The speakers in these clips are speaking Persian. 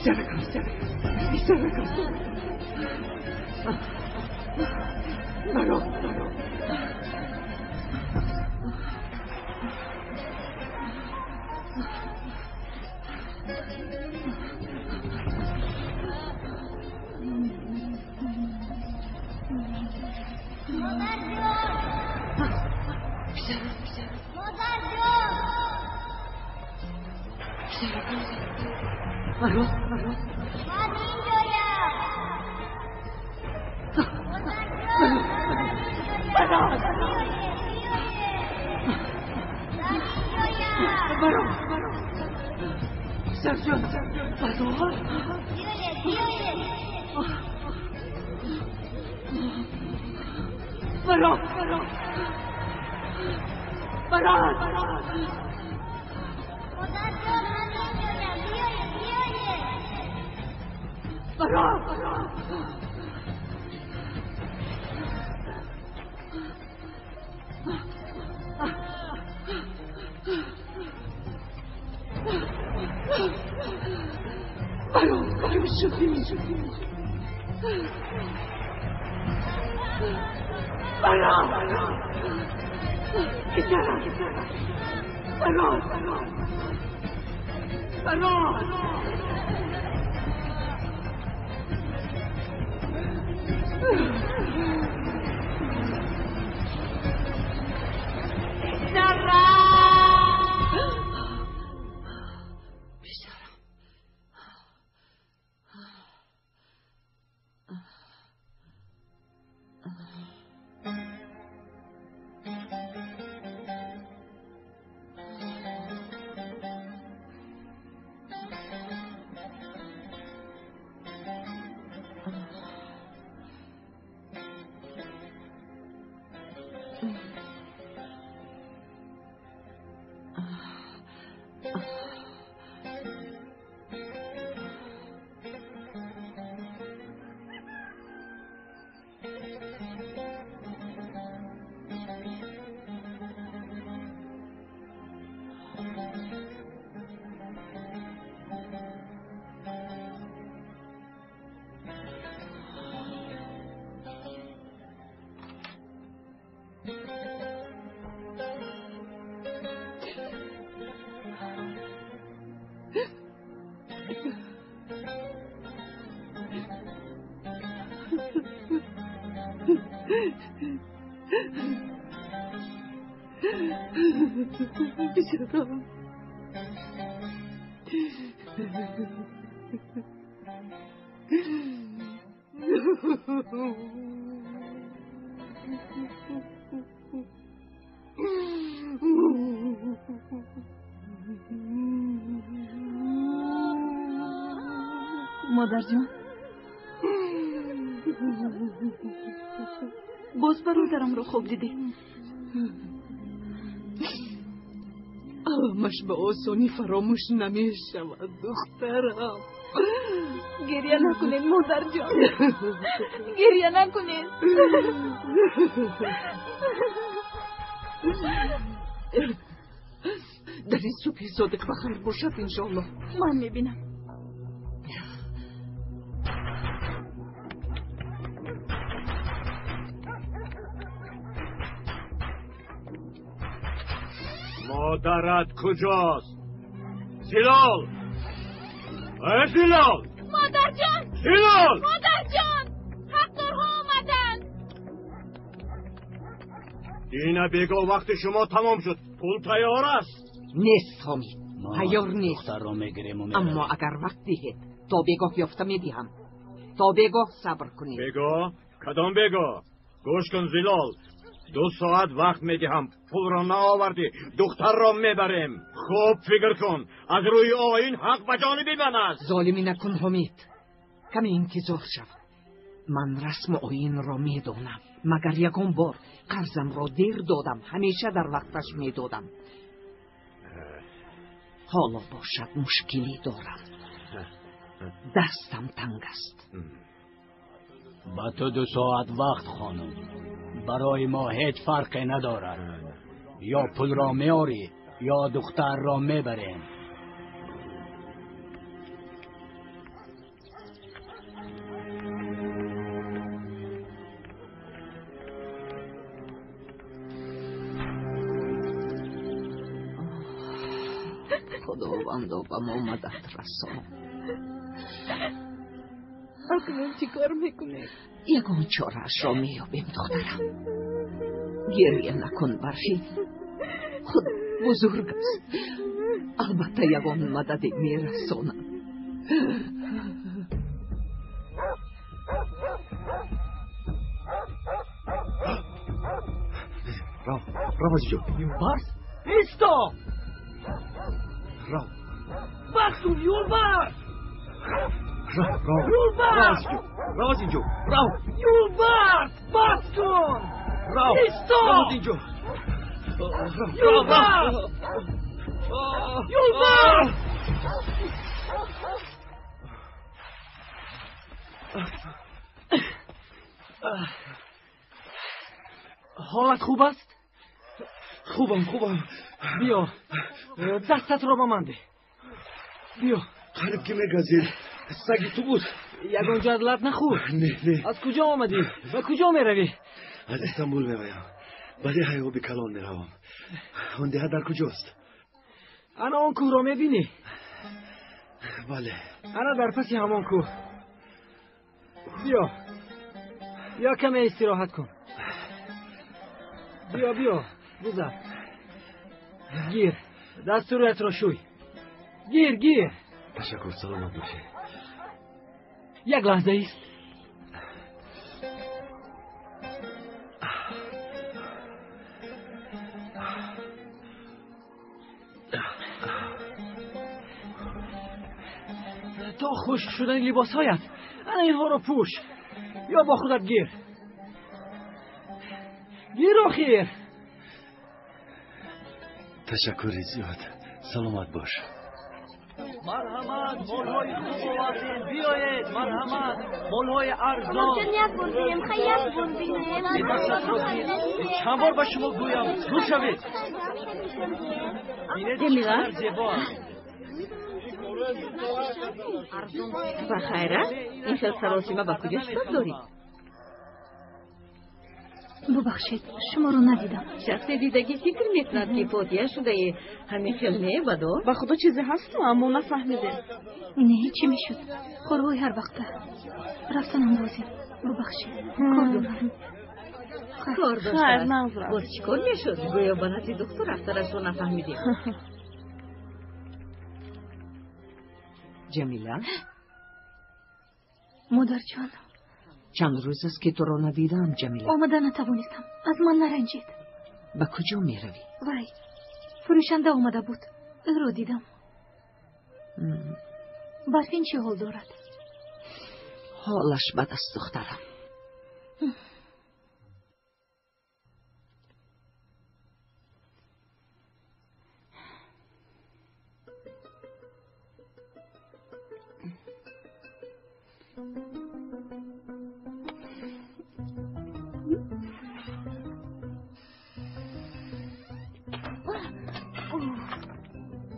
بیشتر کن برو مادر جان باز برادرم رو خوب دیدی؟ همش به آسانی فراموش نمی شود دخترم. گریه نکنین مادر جان، گریه نکنین. در این صبح صادق بخیر باشد انشاءالله. من میبینم. مادرت کجاست؟ زلال! زلال! مادر جان! زلال! مادر جان! حقدارها آمدن! دینا بگو وقت شما تمام شد. پول تیار است. نیست حامید، تیار نیست. اما اگر وقتی هست تا بگاه یافته میدیم. تا بگاه صبر کنید. بگو؟ کدام بگو؟ گوش کن زلال، 2 ساعت وقت میدهم. پول را نآوردی دختر را میبریم. خوب فکر کن، از روی آیین حق به جانب من است. ظالمی نکن حمید، کمی انتظار شو. من رسم آیین را میدانم، مگر یکم بار قرضم را دیر دادم، همیشه در وقتش میدادم. حالا باشد مشکلی دارم، دستم تنگ است. با تو 2 ساعت وقت خانم، برای ما هیچ فرقی ندارد. یا پول را میاری یا دختر را میبریم. خداوندا به ما مدد رسان. اکنون چی کار میکنی؟ یگان چاره‌اش را میابیم دخترم. گریه نکن برفی، خود بزرگ است. البته یگان مدد میرسانم. راو از جو یولبرز ایستا راو بس کن یولبرز راو از اینجا راو یولبرز بس کن راو ایستا از اینجا یولبرز یولبرز حالت خوب است؟ خوبم بیا دستت را با من ده. بیا قلب که میگذید سگی تو بود. یگان جدلت نخور. نه از کجا آمدی؟ و کجا میروی؟ از استانبول میایم. بعد حیو به کلان میروم. آن ده در کجاست؟ انا آن کوه را میبینی؟ بله. انا در پس همان کوه. بیا کمی استراحت کن. بیا گذر. گیر دست رویت را شوی. گیر تشکر سلامت باشه. یک لحظه ایست. تا خشک شدن لباس هایت اینها را پوش. یا با خودت گیر آخیر. تشکری زیاد. سلامت باش. مرحمت مولهای خوب آوردین. بیایید مرحمت مولهای ارزان. یک بردیم خیلی بردیم. چند بار با شما گویم رو شوید. جمیله زیبا بخیره؟ این خیلی سراسیمه با کجا شد دارید؟ ببخشید شما رو ندیدم. شخص دیدگی فکر میکند که فوتیه شده همین خیلی بدار؟ به خدا چیزی هست اما نفهمیده. نه چی میشد؟ خروی هر وقته رفتنم بازیم. ببخشید کار دارم. کار داشته باز چی کار میشد؟ گویا با نزی دکتر رفترش رو نفهمیدیم. جمیله مادر جان چند روز است که تو را ندیدم. جمیله آمده نتوانستم. از من نرنجید. به کجا می روی؟ وای فروشنده آمده بود او رو دیدم. برفین چه حال دارد؟ حالش بد است دخترم.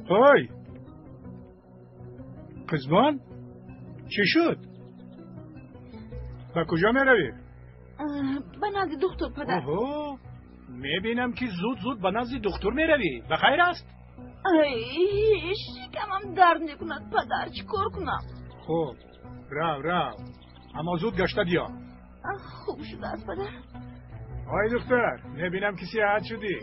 های قزبان چی شد؟ با کجا می روی؟ به نزد دکتر پدر. اوه میبینم که زود به نزد دکتر می روی. بخیر است؟ شکمم درد میکند پدر، چی کار کنم؟ خوب رو اما زود گشته بیا. خوب شده است پدر. آی دختر میبینم که صحت شدی.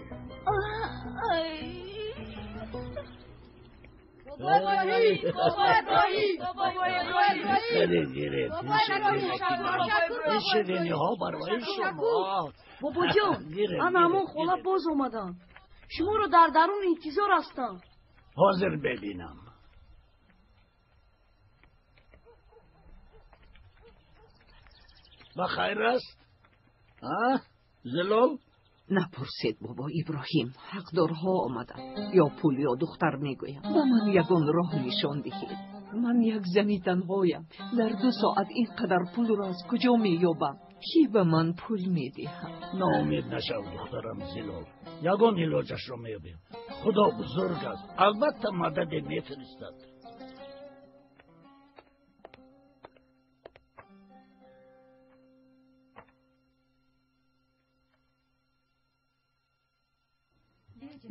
این ها برای شما. بابا جان انا همون خوله باز اومدم. شما رو در درون انتظار هستم. حاضر ببینم. بخیر است؟ زلال؟ نپرسید بابا ابراهیم. حقدارها آمدن. یا پول یا دختر میگویم. با من یگان راه نشان دهید. من یک زنی تنهایم. در 2 ساعت اینقدر پول را از کجا مییابم؟ کی به من پول میدهد؟ ناامید نشو دخترم زلال. یگان علاجش را میابیم. خدا بزرگ است. البته مدد میفرستد.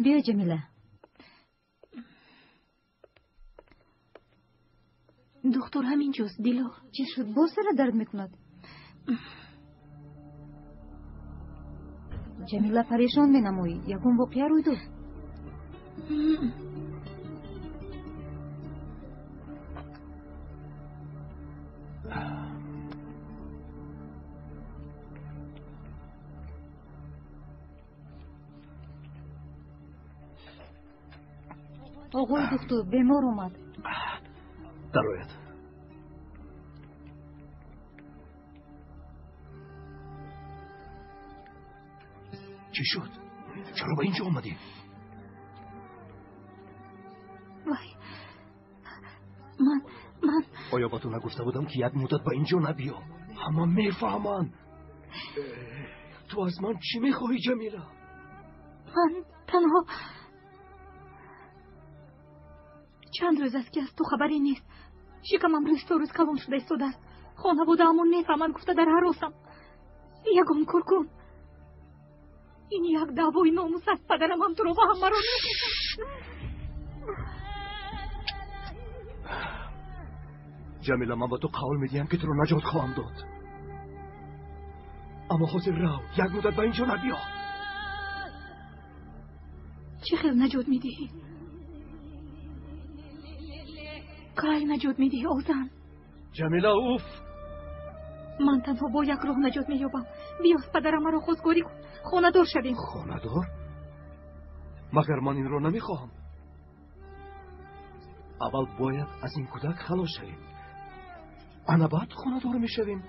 بیا جمیله. دکتر همینجاست. دیلا چی شد؟ باز سر درد میکند؟ جمیله پریشان مینمایی. یکم واقعه روی دو. آقای دکتر بیمار اومد. درآید. چی شد؟ چرا به اینجا اومدی؟ وای من آیا با تو نگفته بودم که یک مدت به اینجا نبیا؟ همه میفهمن. تو از من چی میخواهی جمیله؟ من تنها چند روز است که از تو خبری نیست. شکمم روز تو روز کلان شده ایستاده است. خانواده همون نفهمن. گفته در هراسم. یگان کار کن. این یک دعوای ناموس است. پدرم هم تو رو با هم مرا جمیله من با تو قول میدیم که تو رو نجات خواهم داد. اما حاضر رو یک مدت به اینجا نبیا. چه خیل نجات میدهی؟ کای نجات میدهی آزن؟ جمیله اوف. من تنها با یک راه نجات مییابم. بیا پدرم مرا خودگاری کن. خانه دار شویم. خانه دار؟ مگر من این رو نمیخواهم. اول باید از این کودک خلاص شویم. انا بعد خانه دار میشویم.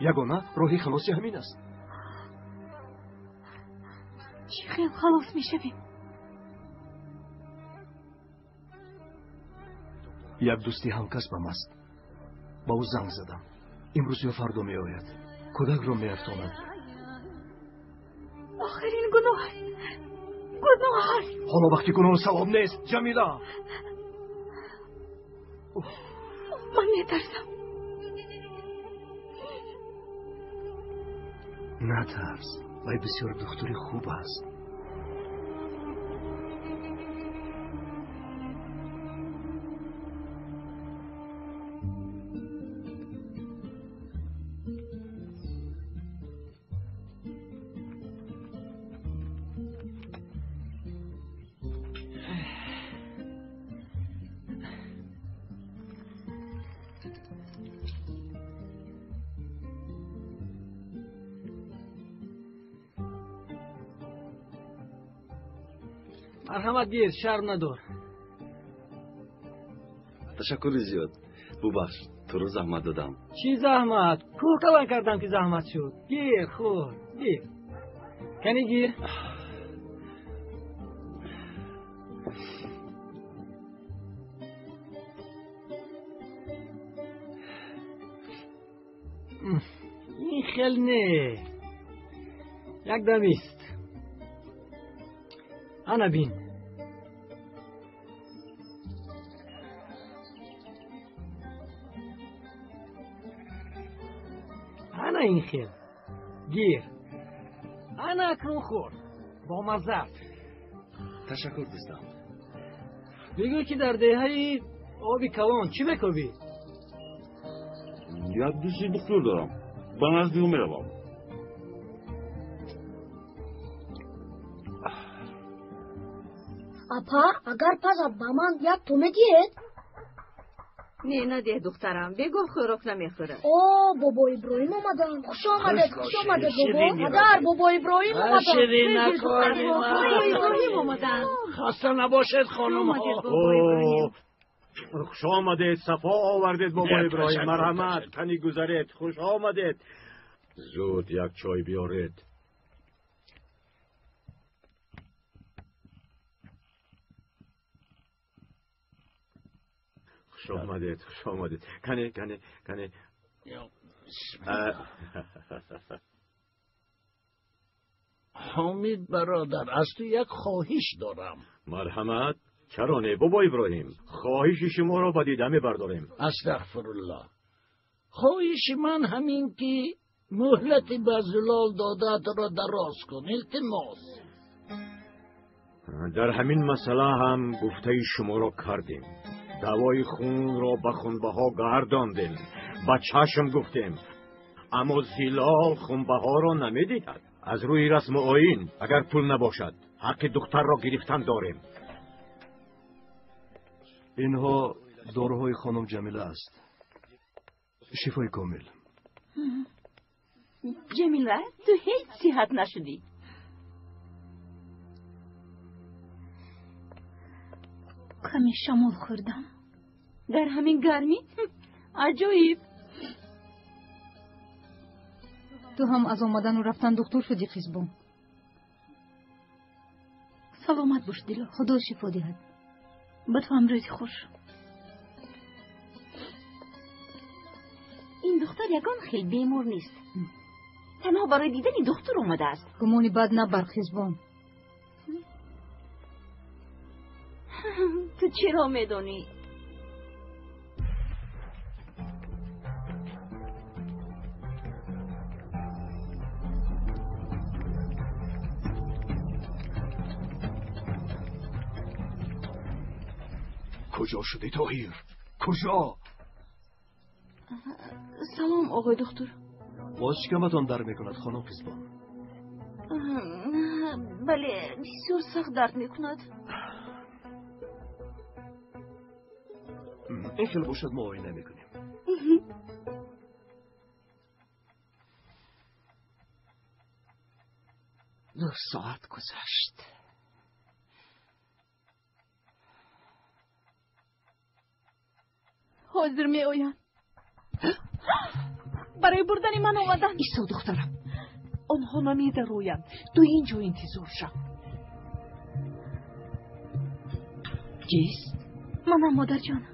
یگانه راهی خلاصی همین است. چی خیل خلاص میشویم؟ یک دوستی همکسبم است. با او زنگ زدم. امروز یا فردا می آید. کودک رو می افتاند. آخرین گناه است. حالا وقتی گناه ثواب نیست جمیله. من نترسم. نترس. وی بسیار دختری خوب است. مرحمت گیر شرم ندار. تشکر زیاد. ببخش تو رو زحمت دادم. چی زحمت؟ کوکلان کردم که زحمت شد. گیر خور گیر. کنی گیر. این خیل نه. یک دمیست. انا بین. انا این خیل. گیر. انا اکنون خور. با مزد. تشکر دوستم. بگو که در دهه آبی کلان چی بکوبی؟ یک دوستی دکتر دارم. به نزدیک میروم. اپا اگر پس با من یک تو میدید؟ نه نده دخترم. بگو خوراک نمیخوره. اوه بابا ابراهیم اومدن. خوش آمدید بابا. مادر بابا ابراهیم اومدن. شیرین نکاری بابا ابراهیم اومدن. خسته نباشید خانم ها. خوش آمدید. صفا آوردید بابا ابراهیم. مرحمت. کنی گذارید. خوش آمدید. زود یک چای بیارید. خوش آمدید. کنی. حامد برادر از تو یک خواهش دارم. مرحمت. چرا نه بابا ابراهیم؟ خواهش شما را با دیده میبرداریم. استغفرالله. خواهش من همین که مهلت به زلال دادت را دراز کن. التماس. در همین مسئله هم گفته شما را کردیم. دوای خون را به خونبها گرداندیم، با چشم گفتیم، اما زیلال خونبها را نمیدهد. از روی رسم و آیین اگر پول نباشد حق دختر را گرفتن داریم. اینها داروهای خانم جمیله است. شفای کامل. جمیله تو هیچ صحت نشدی. کمی شامل خوردم. در همین گرمی؟ عجایب. تو هم از آمدن و رفتن دکتر شدی خیزبان. سلامت باش دیلا. خدا شفا دهد. به تو هم روزی خوش. این دختر یگان خیلی بیمار نیست. تنها برای دیدن دکتر اومده است. گمانی بد نبر خیزبان. تو چرا میدونی؟ کجا شدی طاهیر؟ کجا؟ سلام آقای دکتر. باز شکمتان در میکند خانم خیزبان؟ بله بسیار سخت درد میکند. این خیلی باشد ما آینه میکنیم. دو ساعت گذشت. حاضر می آیم. برای بردن من آمدن. ایسا دخترم، آنها نمیده رویم. تو اینجا انتظار شو. کیست؟ منم مادر جان.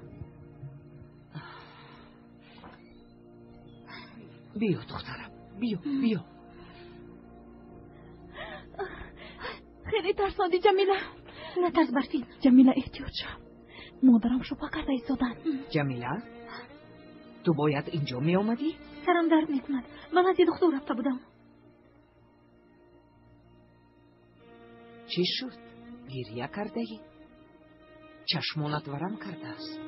بیا دخترم، بیا. خیلی ترساندی جمیله. نترس برفین. جمیله احتیاط شو. مادرم شپا کرده ایستادن. جمیله تو باید اینجا می آمدی؟ سرم درد میکند. من از دکتر رفته بودم. چی شد؟ گریه کرده ای؟ چشمانت ورم کرده است.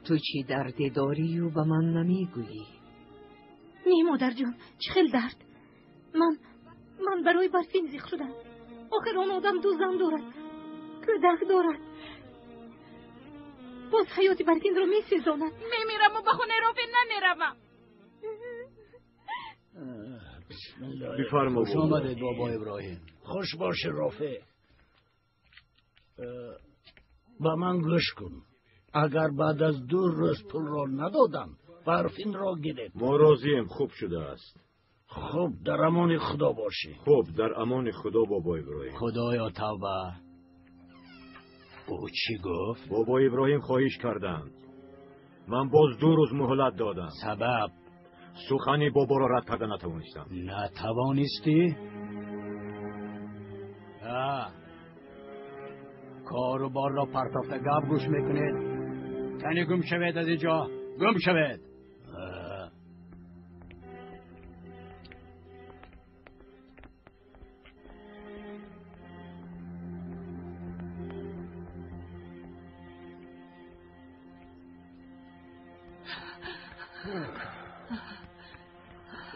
تو چی دردی داری و به من نمیگویی؟ نه مادر جان، چه خیلی درد. من برای برفین زیخ شدم. آخر آن آدم دو زن دارد، کودک دارد. باز حیات برفین رو می سیزاند. میمیرم و به خونه رافین نمیروم. بسم الله. بفرما خوش آمدید بابا ابراهیم. خوش باشه رافع. با من گوش کن. اگر بعد از 2 روز پول را ندادم برفین را گرفت. ما راضیم، خوب شده است. خب در امان خدا باشی. خب در امان خدا بابا ابراهیم. خدایا توبه. او چی گفت؟ بابا ابراهیم خواهش کردند. من باز 2 روز مهلت دادم. سبب؟ سخنی بابا را رد کرده نتوانستم. نتوانستی؟ کار و بار را پرتافته گپ گوش میکنید. تنی گم شوید از اینجا. گم شوید.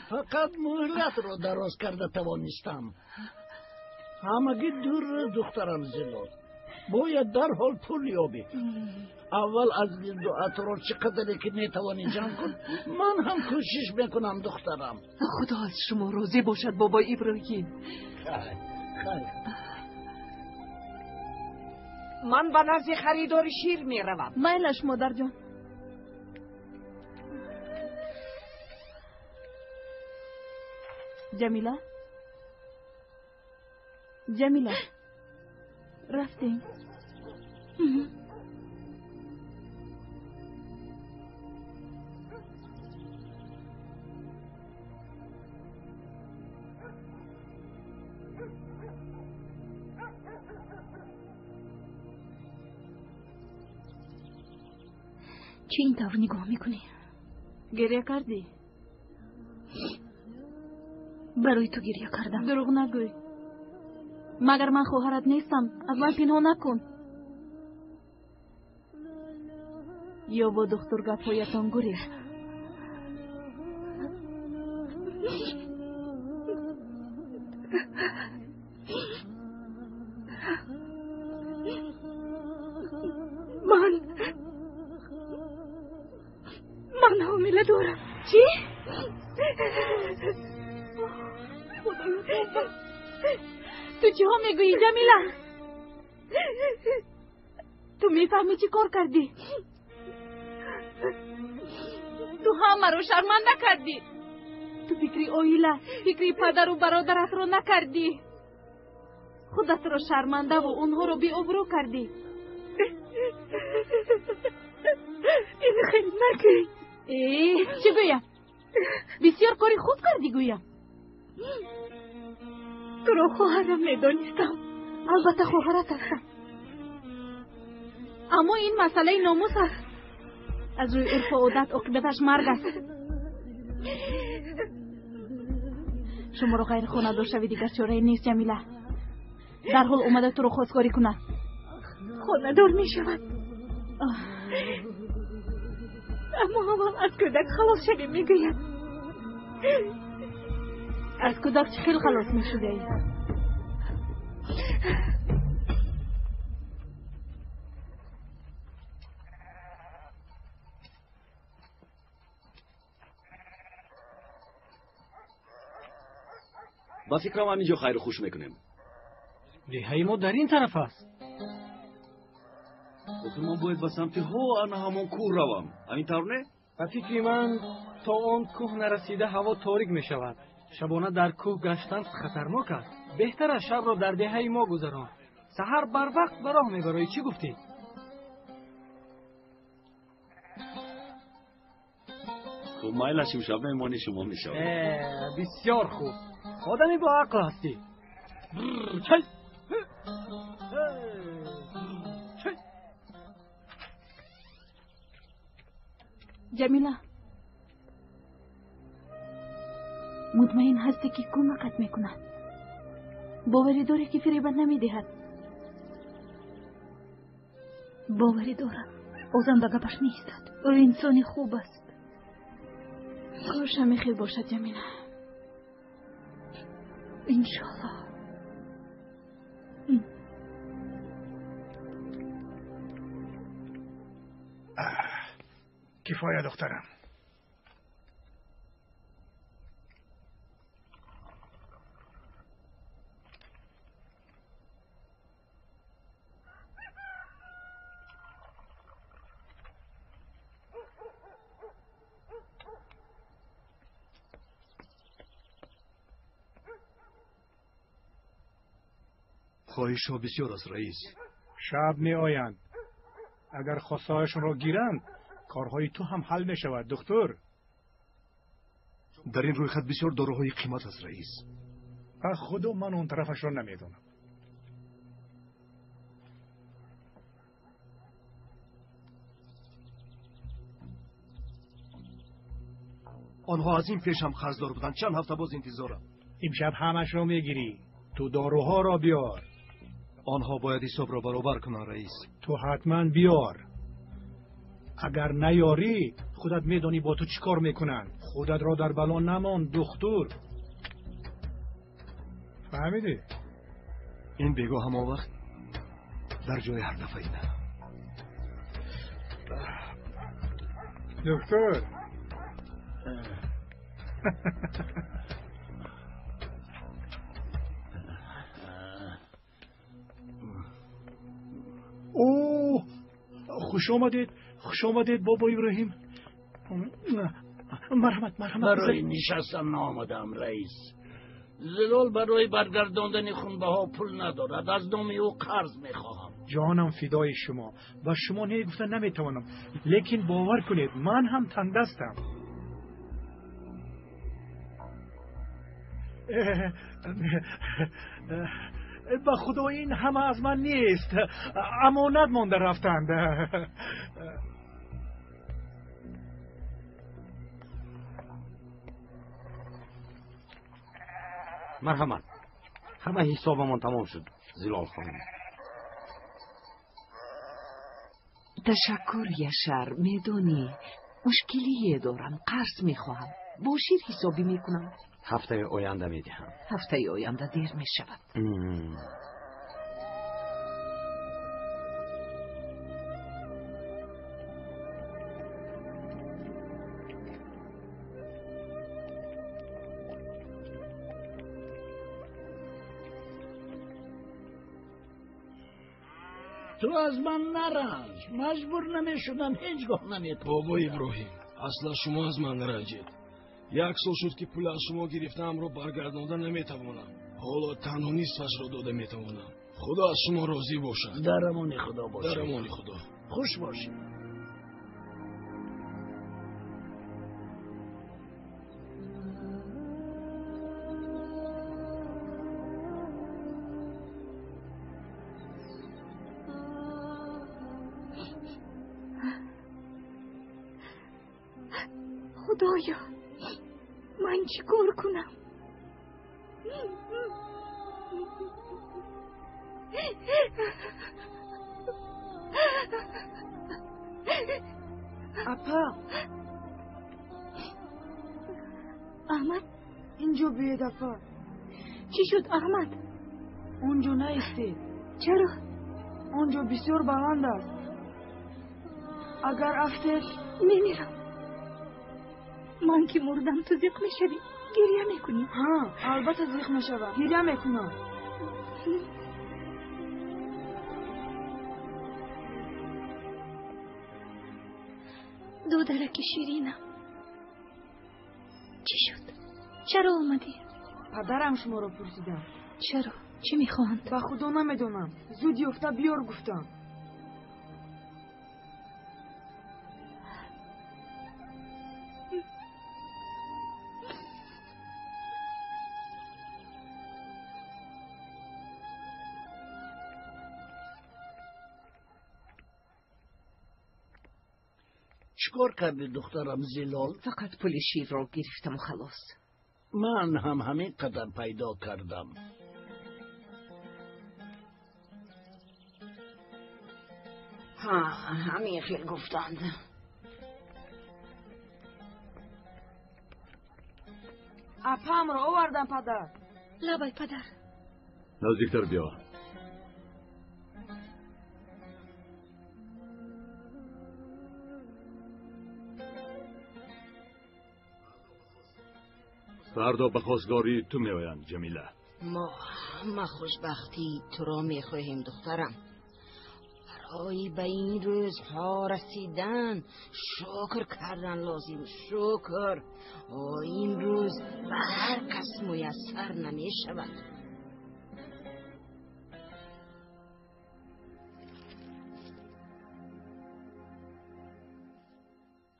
فقط مهلت رو دراز کرده توانستم. همگی دور دخترم زیلال. باید در حال پول یابی. اول از دعات رو چقدر که نتوانی جمع کن. من هم کوشش میکنم دخترم. خدا از شما راضی باشد بابا ابراهیم. خیر. من به نزد خریدار شیر میروم. میلش مادر جان. جمیله رفتیم. چی این طور نگاه میکنی؟ گریه کردی؟ برای تو گریه کردم. دروغ نگوی. مگر من خواهرت نیستم؟ از من پنهان نکن. یا با دکتر گپ‌هایتان گریز. من حامله دارم. چی؟ تو چی ها میگویی جمیله؟ تو میفهمی چی کار کردی؟ تو همه رو شرمنده کردی. تو فکری اویله، فکری پدر و برادرت رو نکردی. خودت رو شرمنده و اونها رو بی ابرو کردی. این خیلی نگوی. چی گویم؟ بسیار کاری خوب کردی گویم. تو رو خواهرم میدانستم. البته خواهرت هستم، اما این مسئله ناموس است. از روی عرف و عادت عاقبتش مرگ است. شما رو غیر خانه دار شوی دیگر چاره نیست جمیله. در حال اومده تو رو خواستگاری کنه. خانه دار می شود. اما اول از کودک خلاص شوی میگوید. از کودک چه خیلی خلاص می شده ای؟ با فکرم همینجا خیر خوش میکنیم. ریهای ما در این طرف است. دکتر من باید به سمت ها همون کوه روم. همین طور نه؟ با فکر من تا آن کوه نرسیده هوا تاریک می شود. شبانه در کوه گشتن خطرناک است. بهتر است شب را در دهه ما گذران. سحر بر وقت به راه میبرای. چی گفتی؟ خب مایلشیم شب میمانی شما میشود. بسیار خوب. آدمی با عقل هستی. چل جمیله، مطمئن هستی که کمکت میکنه؟ باوری داری که فریبت نمیدهد؟ باوری دارم. اوزم به گپش نیستد. او انسانی خوب است. کاش همه خیر باشد جمیله. انشالله. کفایه دخترم. خواهش ها بسیار است رئیس. شب می آیند. اگر خواستهایشون را گیرند کارهای تو هم حل می شود دکتر. در این روی خط بسیار داروهای قیمت است رئیس. خودم من اون طرفش را نمیدونم. آنها از این پیش هم قرضدار بودند. چند هفته باز انتظارم. امشب همش را میگیری. تو داروها را بیار. آنها باید حساب را برابر کنند رئیس. تو حتما بیار. اگر نیاری خودت میدانی با تو چیکار میکنن. خودت را در بلا نمان دکتر. فهمیدی؟ این بگاه هم وقت در جای هر دفعه اینه. دکتر اوه خوش آمدید بابا ابراهیم. مرحمت برای نشستن نامدم رئیس. زلال برای برگرداندن خونبه ها پول ندارد. از نام او قرض میخواهم. جانم فدای شما. و شما نگفتن نمیتوانم. لیکن باور کنید من هم تندستم. به خدا این همه از من نیست. امانت مانده رفتند. مرحمت. همه حسابمان تمام شد زلال خانم. تشکر یشر. میدونی مشکلی دارم، قرض میخواهم. با شیر حسابی میکنم. هفته آینده میدهم. هفته آینده دیر میشود. تو از من نرنج. مجبور نمیشدم، هیچگاه نمیتونم. بابا ابراهیم، اصلا شما از من نرنجید. یک سال شد که پول از شما گرفتم رو برگرداندن نمیتوانم. حالا تنها نصفش را داده میتوانم. خدا از شما راضی باشد. در امان خدا باشد. در امان خدا. خوش باشید. خدایا من چی کار کنم؟ اپا احمد اینجا بیاید اپا. چی شد احمد؟ اونجا نیستی. چرا؟ اونجا بسیار بلند است. اگر افتید نمیرم. من که مردم تو زخم میشوی گریه میکنی؟ ها البته زخم میشوم، گریه میکنم. دودرک شیرینم چی شد؟ چرا آمدی؟ پدرم شما را پرسیدم. چرا؟ چی میخواند؟ به خدا نمیدونم. زود یافته بیار گفتم. چیکار کردی دخترم زلال؟ فقط پول شیر را گرفتم و خلاص. من هم همین قدر پیدا کردم. ها همین خیلی گفتند. اپام را آوردم پدر. لبای پدر. نزدیکتر بیا. فردا به خواستگاری تو میآیند جمیله. ما خوشبختی تو را میخواهیم دخترم. برای به این روز ها رسیدن شکر کردن لازم. شکر این روز به هر کس میسر نمی شود.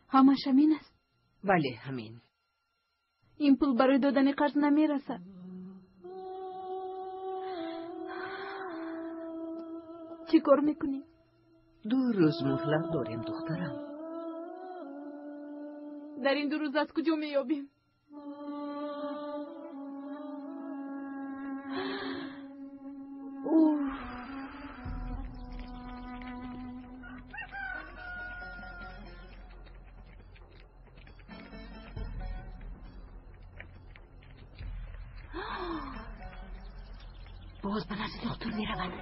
همش همین است؟ بله همین. این پول برای دادن قرض نمیرسد. چی کار میکنی؟ 2 روز مهلت داریم دخترم. در این 2 روز از کجا میابیم؟ باز به نزد دکتر میروند.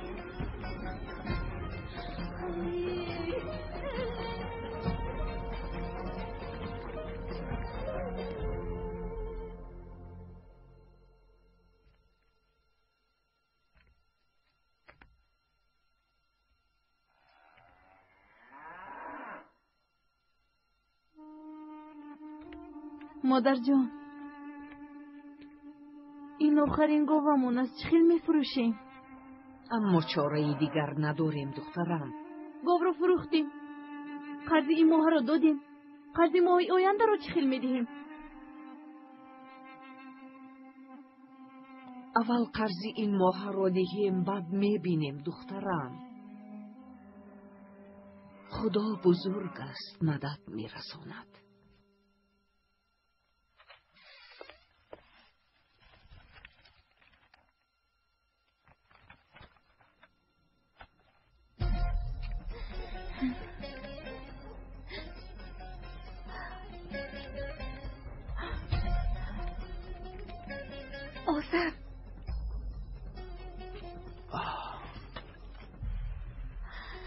مادر جان، این آخرین گاومون است. چخیل میفروشیم. اما چاره دیگر نداریم دخترم. گاو رو فروختیم، قرض این ماه رو دادیم، قرض ماه آینده رو چخیل میدهیم. اول قرض این ماه رو دهیم، بعد میبینیم دخترم. خدا بزرگ است، مدد میرساند. آذر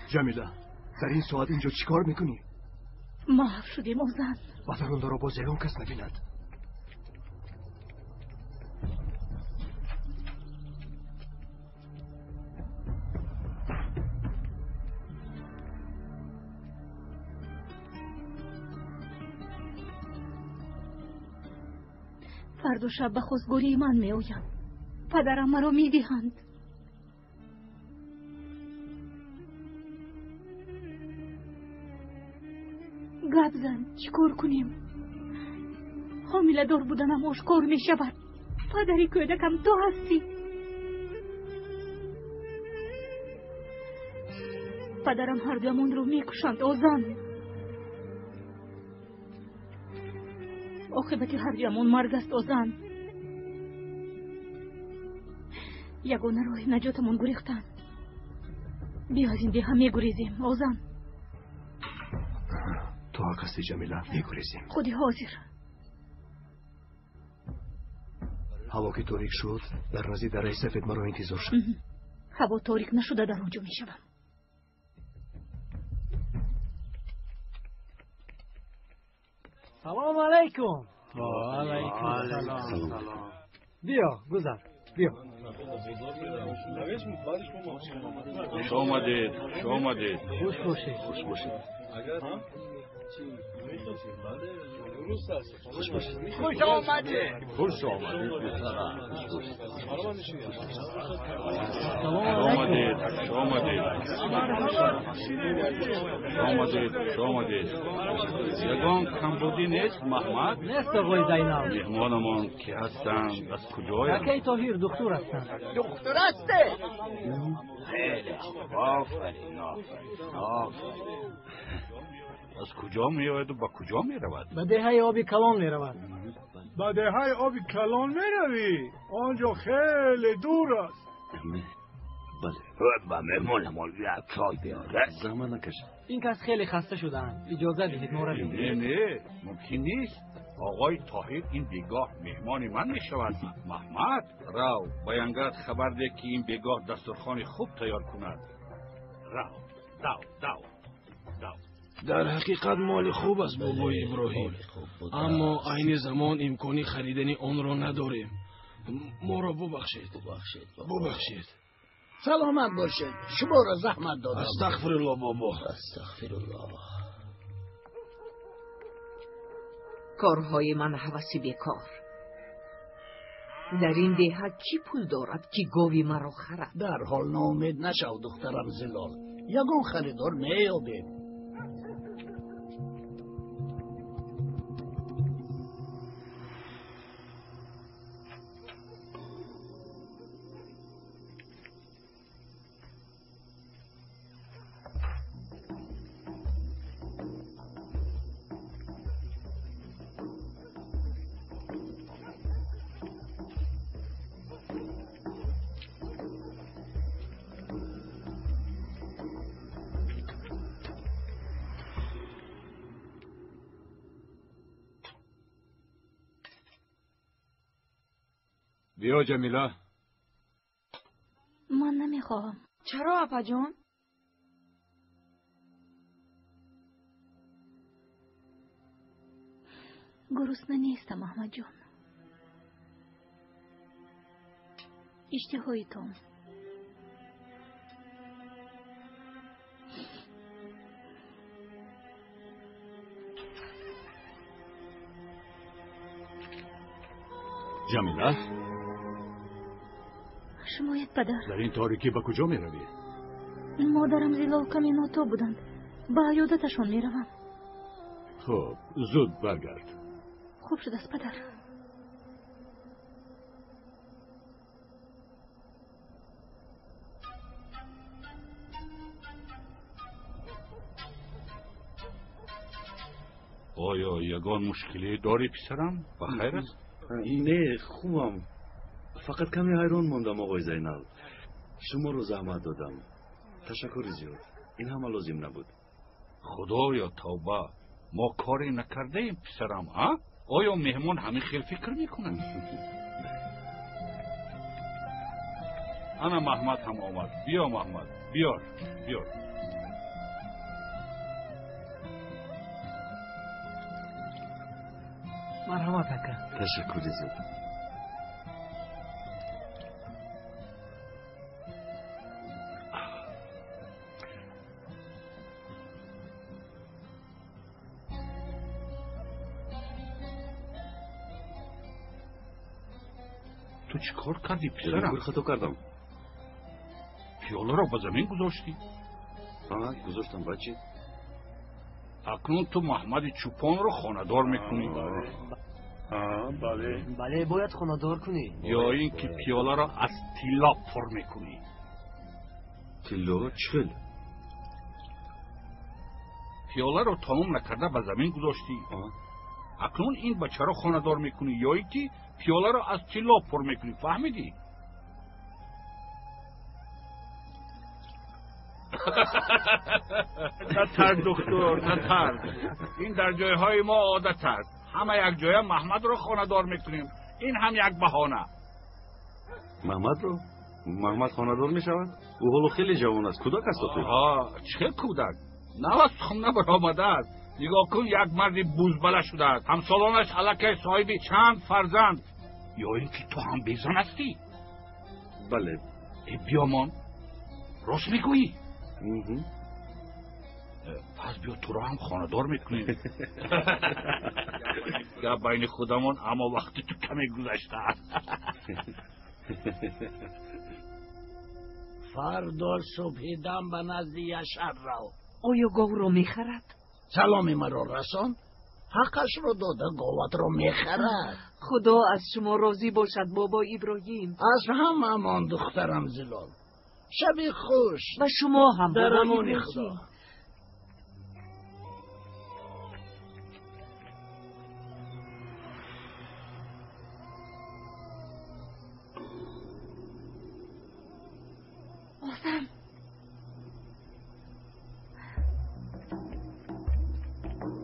جمیله در این ساعت اینجا چیکار میکنی؟ محو شدیم آذر. بدروندا را باز یگان کس نبیند. فردا شب به خواستگاری من می آیم. پدرم مرا می دهند. گپ زن چیکار کنیم؟ حامله دار بودنم آشکار می شود. پدری کودکم تو هستی. پدرم هر دومان رو می کشند آزان. عاقبت هر دومان مرگ است آزان. یگانه راه نجاتمون گریختن. بیا از این دیه می گریزیم آزان. تو حق هستی جمیله، می گریزیم. خودی حاضر. هوا که تاریک شد در نزدیک دره سفید مرا انتظار شد. هوا تاریک نشده در اونجا می شوم. سلام علیکم. علیکم سلام. بیا گذر بیا. خوش آمدید. خوش باشید. خوش آمدید. یگان کمبودی نیست محمد؟ نیست آقای زینال. مهمانمان که هستند از کجایند؟ یکی طاهر دکتر هستند. دکتر هسته؟ خیلی خوب. آفرین. از کجا می آید و با کجا می رود؟ به دهه آبی کلان می رود. به دهه آبی کلان می روی؟ آنجا خیلی دور است. بله. با مهمانمان یک چای بیاره. زمان نکش. این کس خیلی خسته شدند. اجازه دهید ما رویم. نه ممکن نیست. آقای طاهر این بیگاه مهمان من می شود. محمد راو بیانگرد خبر ده که این بیگاه دسترخوان خوب تیار کند. راو داو در حقیقت مال خوب است بابای ابراهیم، اما عین زمان امکانی خریدن آن را نداریم. ما را ببخشید. سلامت باشید. شما را زحمت دادم. استغفرالله بابا. کارهای من هوسی بیکار. در این دیه کی پول دارد که گاوی مرا خرد؟ در حال ناامید نشو دخترم زلال. یگان خریدار میابیم. بیا جمیله. من نمیخواهم. چرا اپا جان؟ گرسنه نیستم احمد جان. اشتهای تام. جمیله شمایت پدر. در این تاریکی به کجا می روی؟ مادرم زیلا کمی ناتا بودند. به عیادتشان می روم. خب زود برگرد. خوب شد است پدر. آیا یگان مشکلی داری پسرم؟ بخیر است؟ نه خوبم. فقط کمی حیران ماندم آقای زینال. شما رو زحمت دادم. تشکر زیاد. این همه لازم نبود. خدایا توبه، ما کاری نکرده ایم پسرم ها؟ آیا مهمان همین خیل فکر میکنن؟ انا محمد هم آمد. بیا محمد، بیار. مرحمت اکا. تشکر زود. تو چی کار کردی پسرم؟ خطا کردم. پیاله را به زمین گذاشتی؟ گذاشتم بچه. اکنون تو محمد چوپان رو خانه‌دار میکنی؟ بله باید خانه‌دار کنی. یا اینکه پیاله را از طلا پر میکنی؟ طلا چخل؟ پیاله را تمام نکرده به زمین گذاشتی. اکنون این بچه را خانه‌دار میکنی یا اینکه پیاله را از طلا پر میکنی؟ فهمیدی؟ نترد دکتر، نترد. این در جایهای ما عادت است. همه یک جای محمد را خانه‌دار میکنیم. این هم یک بهانه. محمد خانه‌دار میشود؟ او حالا خیلی جوان است. کودک است چه کودک؟ نوست خم نبرآمده است. نگاه کن، یک مرد بوزبله شده است. همسالانش الکی صاحبی چند فرزند. یا اینکه تو هم بیزن هستی؟ بله. بیامان، راست میگویی؟ پس بیا تو را هم خانه‌دار میکنیم. یا بین خودمان، اما وقتی تو کمی گذشته. فردا صبح دم به نزد یشر رو. آیا گاو را میخرد؟ سلامی مرا رسان. حقش رو داده گاوت رو میخرد. خدا از شما راضی باشد بابا ابراهیم. از هم امان دخترم زلال. شبی خوش. و شما هم در بابا امان ابراهیم. خدا.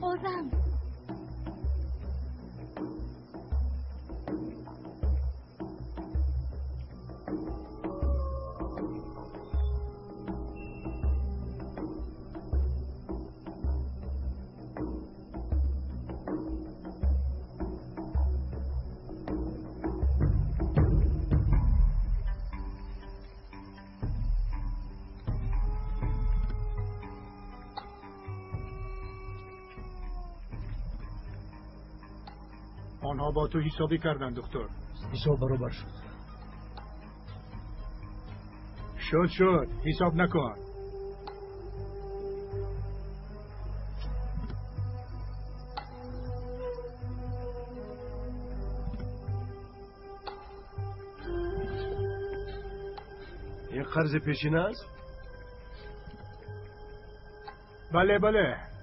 آزم آنها با تو حسابی کردن دکتر. حساب برابر شد حساب نکن. این قرض پیشینه است؟ بله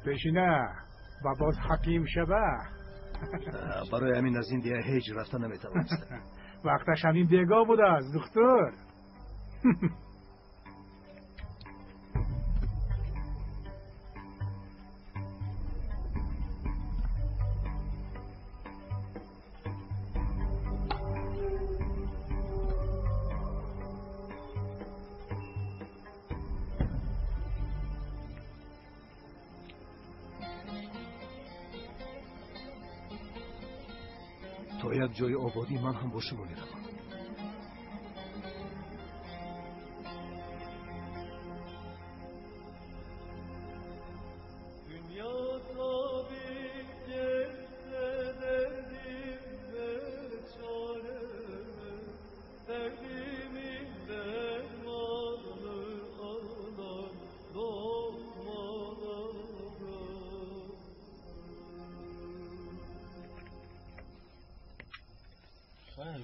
پیشینه و باز حکیم شبه. برای همین از این دیگه هیچ رفتن نمیتوانست. وقتش همین بیگاه بوده است دکتر. تا یک جای آبادی من هم با شما میروم.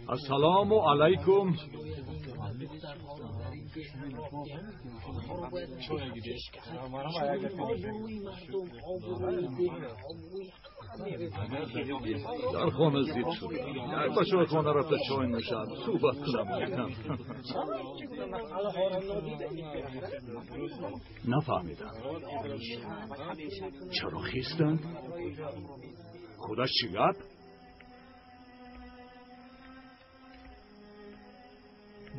السلام علیکم. در خانه زیر شده یک بچه به خانه رفته چای نوشد صحبت کنم نفهمیدم چرا خیستند؟ خودش چی گپ؟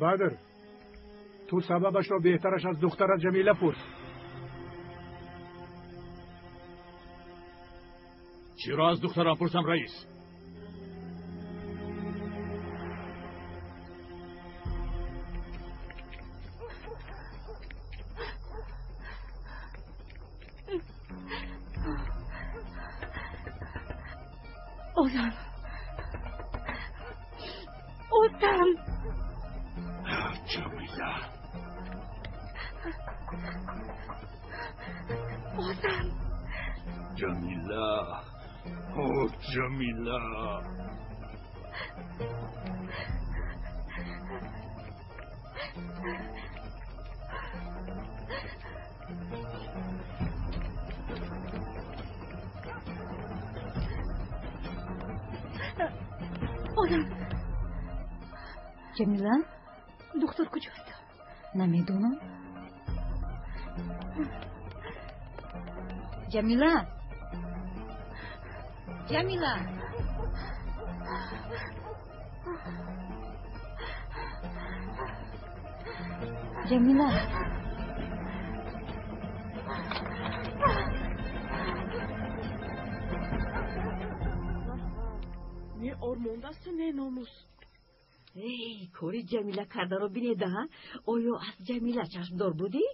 بدر تو سببش را بهترش از دخترت جمیله پرس. چرا از دخترم پرسم رئیس؟ اوزم جمیله جمیله او جمیله جمیله دختر کجاست؟ نمیدونم. جمیله نه آرمانده است نه ناموس. ای کاری جمیله کرده رو بینیده ها؟ آیا از جمیله چشمدار بودی؟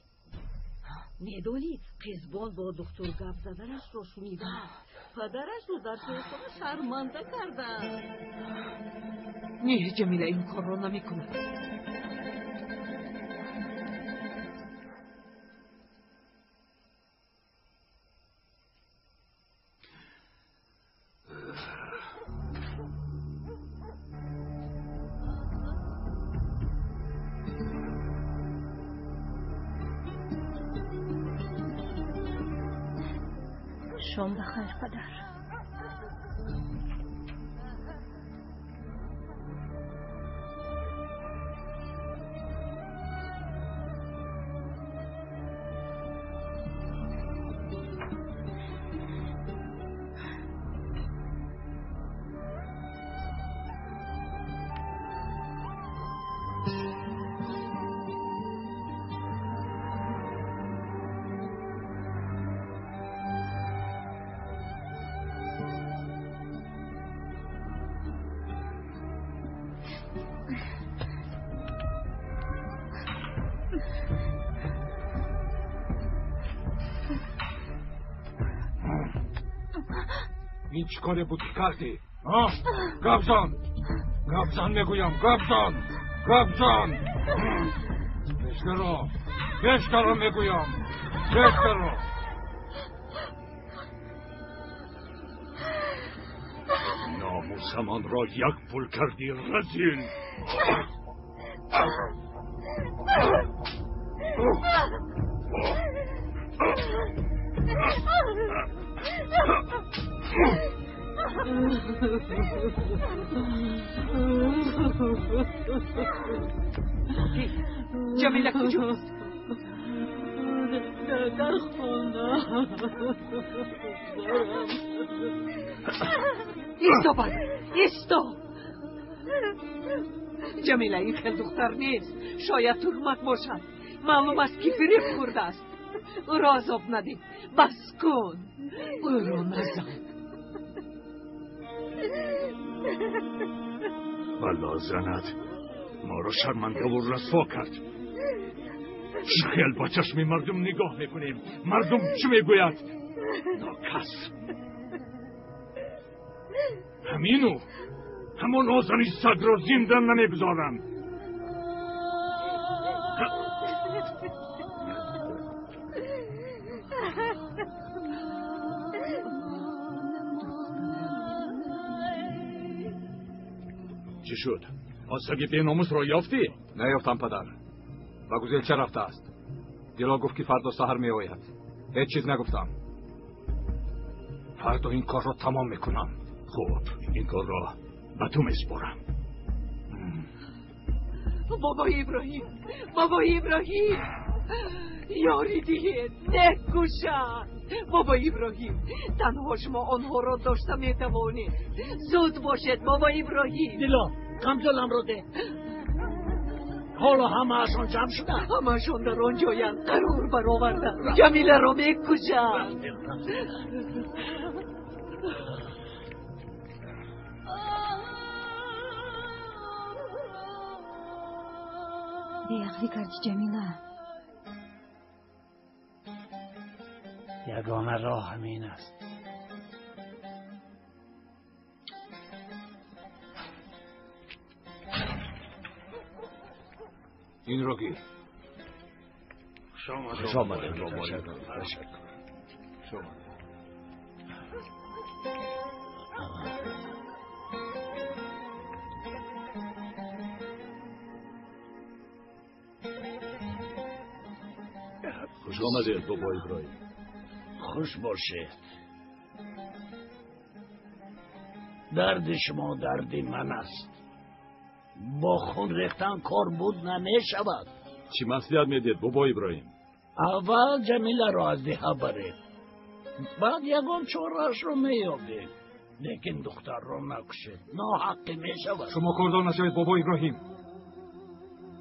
میدونی قزبان با دکتر گپ زدنش رو شنیده پدرش رو در پی خود شرمنده کرده. نه جمیله این کار رو نمی کنه. شام بخیر پدر. این چی کاره بود که کردی؟ گبزان میگویم گبزان بشکرو میگویم بشکرو. ناموسمان را یک پول کردی رزیل. جمیله کجاست؟ در خونه. ایستا بدر ایستا. جمیله این که دختر نیست، شاید تهمت باشد. معلوم است که فریب خورده است. او را عذاب ندید. بس کن او را نزن. بلا زند ما را شرمنده و رسوا کرد. خیال با چشم مردم نگاه میکنیم. مردم چی میگوید؟ ناکس. همون آزنی سگ را زنده نمیگذارم. چی شد؟ آسگ بیناموس را یافتی؟ نیافتم پدر. و گزیل چه رفته است؟ دیلا گفت که فردا سحر می آید. هیچ چیز نگفتم. فردا این کار را تمام میکنم. خب این کار را به تو میسپارم. بابا ابراهیم یاری دهید نکشن. بابا ابراهیم تنها شما آنها را داشته میتوانید. زود باشد بابا ابراهیم. دیلا کمزلم رو ده. حالا همه اشون جمع شدن. همه اشون در آنجاین قرار برآوردن. جمیله را میکشن. بیعقلی کردی جمیله. یگانه راه همین است. این رو گیر. خوش آمدید بابا. تشکر. خوش آمدید بابا ابراهیم. خوش باشید. درد شما درد من است. با خون ریختن کار بود نمی شود. چی مصلحت میدید بابا ابراهیم؟ اول جمیله را از دیها برید، بعد یگان چهارش رو میابید. لیکن دختر را نکشید، ناحقی می شود. شما کردان نشوید بابا ابراهیم.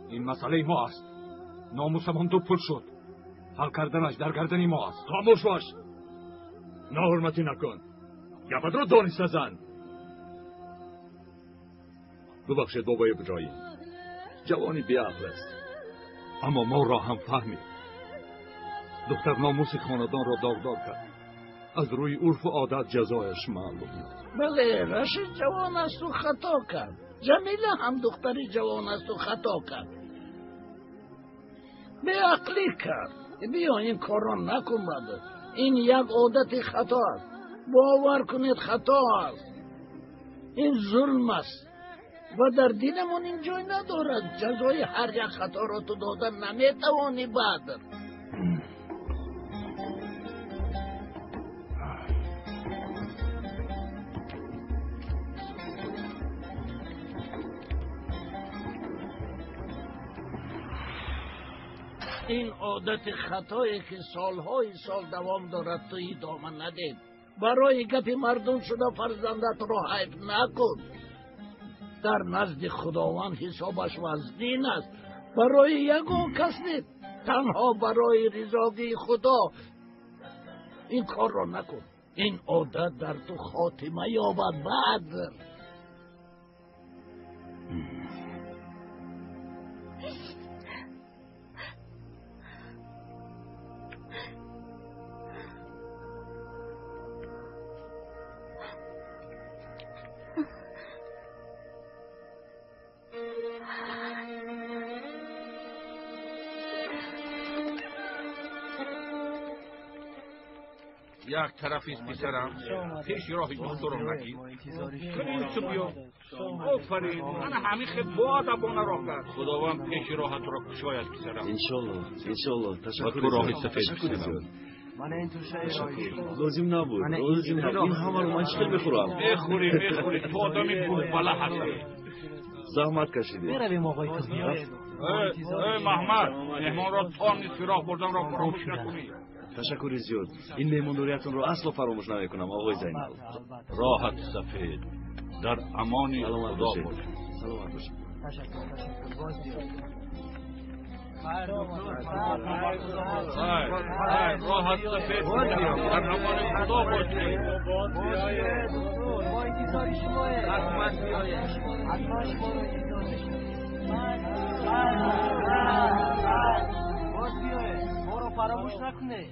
این مسئله ما است. ناموسمان دو پل شد. حل کردنش در گردن ما است. خاموش باش. ناحرمتی نکن. گپت را دانسته زن. ببخشید بابا ابراهیم. جوانی بیعقل است. اما ما را هم فهمید. دختر ناموس خاندان را داغدار کرد. از روی عرف و عادت جزایش معلوم. بله رشید جوان است و خطا کرد. جمیله هم دختری جوان است و خطا کرد. بیعقلی کرد. بیا این کار را نکن برادر. این یک عادت خطا است. باور کنید خطا است. این ظلم است و در دینمون این جای ندارد. جزای هر یک خطا را تو دادن نمیتوانی برادر. این عادت خطایی که سالهای سال دوام دارد تو ادامه ندید. برای گپ مردم شده فرزندت را حیف نکن. در نزد خداوند حسابش وزنین است. برای یگان کس نیست، تنها برای رضای خدا. این کار را نکن. این عادت در تو خاتمه یابد بعد. یک طرفیست پسرم، پیش راه دکتر را نگیر. کنیست بیا. آفرین، من همین خیلی با ادبانه راه کرد. خداوند پیش راحت را کشاید پسرم. انشالله. و تو راه سفید پسرم. لازم نبود. این همه رو من چیکار میخورم؟ میخوری تو آدمی بوبله هستی. زحمت کشیدی. برویم آقای کامیاب. محمد، مهمان را تا نیست راه بردن را فراموش نکنی. تشکر زیاد. این مهمانداریتون رو اصلا فراموش نمیکنم آقای زینال. راحت سفید در امانی خدا باشید. سلامت باشید. تشکر. باز بیاید. راحت سفید در امانی خدا باشید. با انتظار شما حتما بیاید. حتما شما رو انتظار باز بیاید. ما رو فراموش نکنه.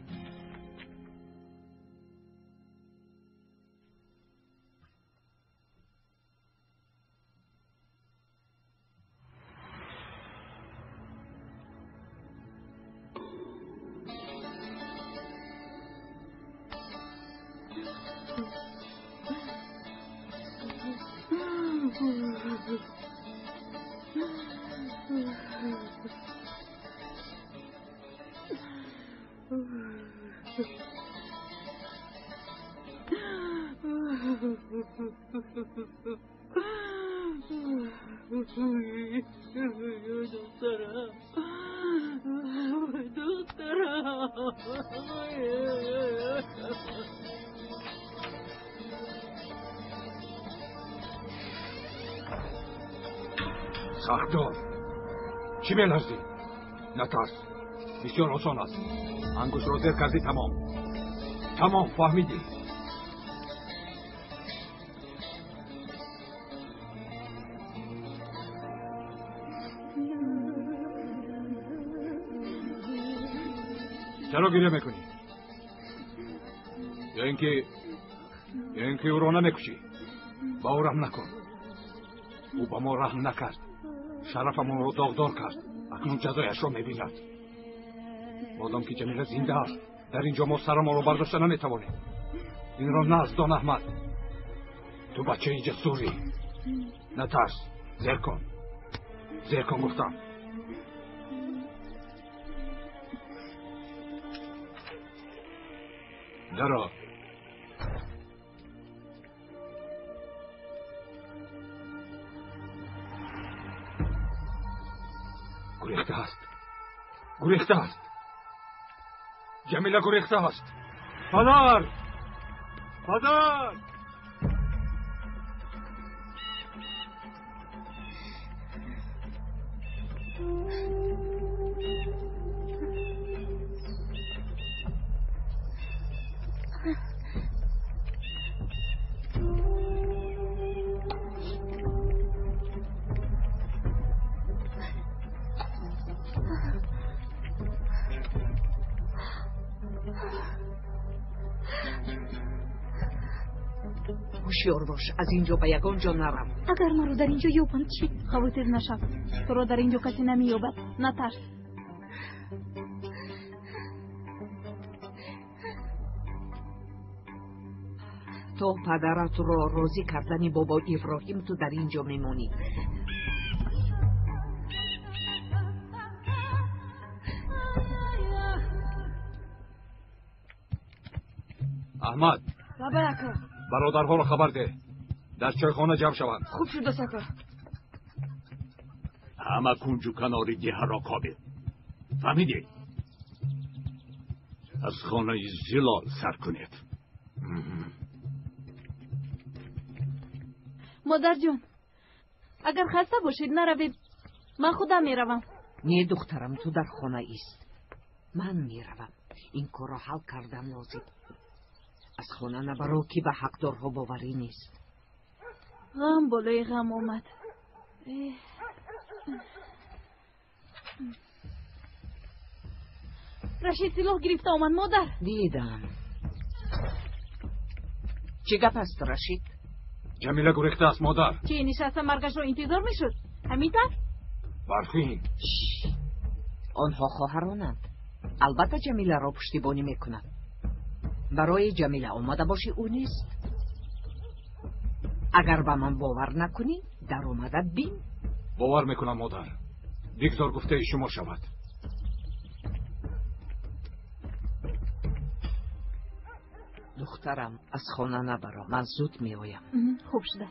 ساختار چی میلرزی؟ نترس بسیار آسان است انگوش رو زیر کردی تمام فهمیدی چرا گریه میکنی؟ یا اینکه او رو نمیکشی با او رحم نکن او با ما رحم نکرد شرفمون رو داغدار کرد اکنون جزایش رو میبیند مادام که جمیله زنده است در اینجا ما سرمان رو برداشته نمیتوانیم این را نزدان احمد تو بچه جسوری نترس زیر کن گفتم درا گریخته است جمیله گریخته است پدر هوشیار باش از اینجا به یگان جا نرم اگر مرا در اینجا یابند چی؟ خواطر نشو تو را در اینجا کسی نمییابد نترس تو پدرت را راضی کردن بابا ابراهیم تو در اینجا میمونی احمد برادرها را خبر ده در چایخانه جمع شوند خوب شده سکر همه کنج و کناری ده را کابل فهمیدی؟ از خانه زلال سر کنید مادر جان اگر خسته باشید نروید من خودم میروم نه دخترم تو در خانه ایست من میروم این کار را حل کردن لازم از خانه نبرو که به حقدارها باوری نیست غم بالای غم آمد رشید سلاح گرفته آمد مادر دیدم چه گپ است رشید؟ جمیله گریخته است مادر چه نشسته مرگش را انتظار میشد همیتر؟ برخین آنها خواهرانند البته جمیله را پشتیبانی میکنند برای جمیله آمده باشی او نیست اگر به من باور نکنی در اومده بین باور میکنم مادر بگذار گفته شما شود دخترم از خانه نبرو من زود میآیم خوب شده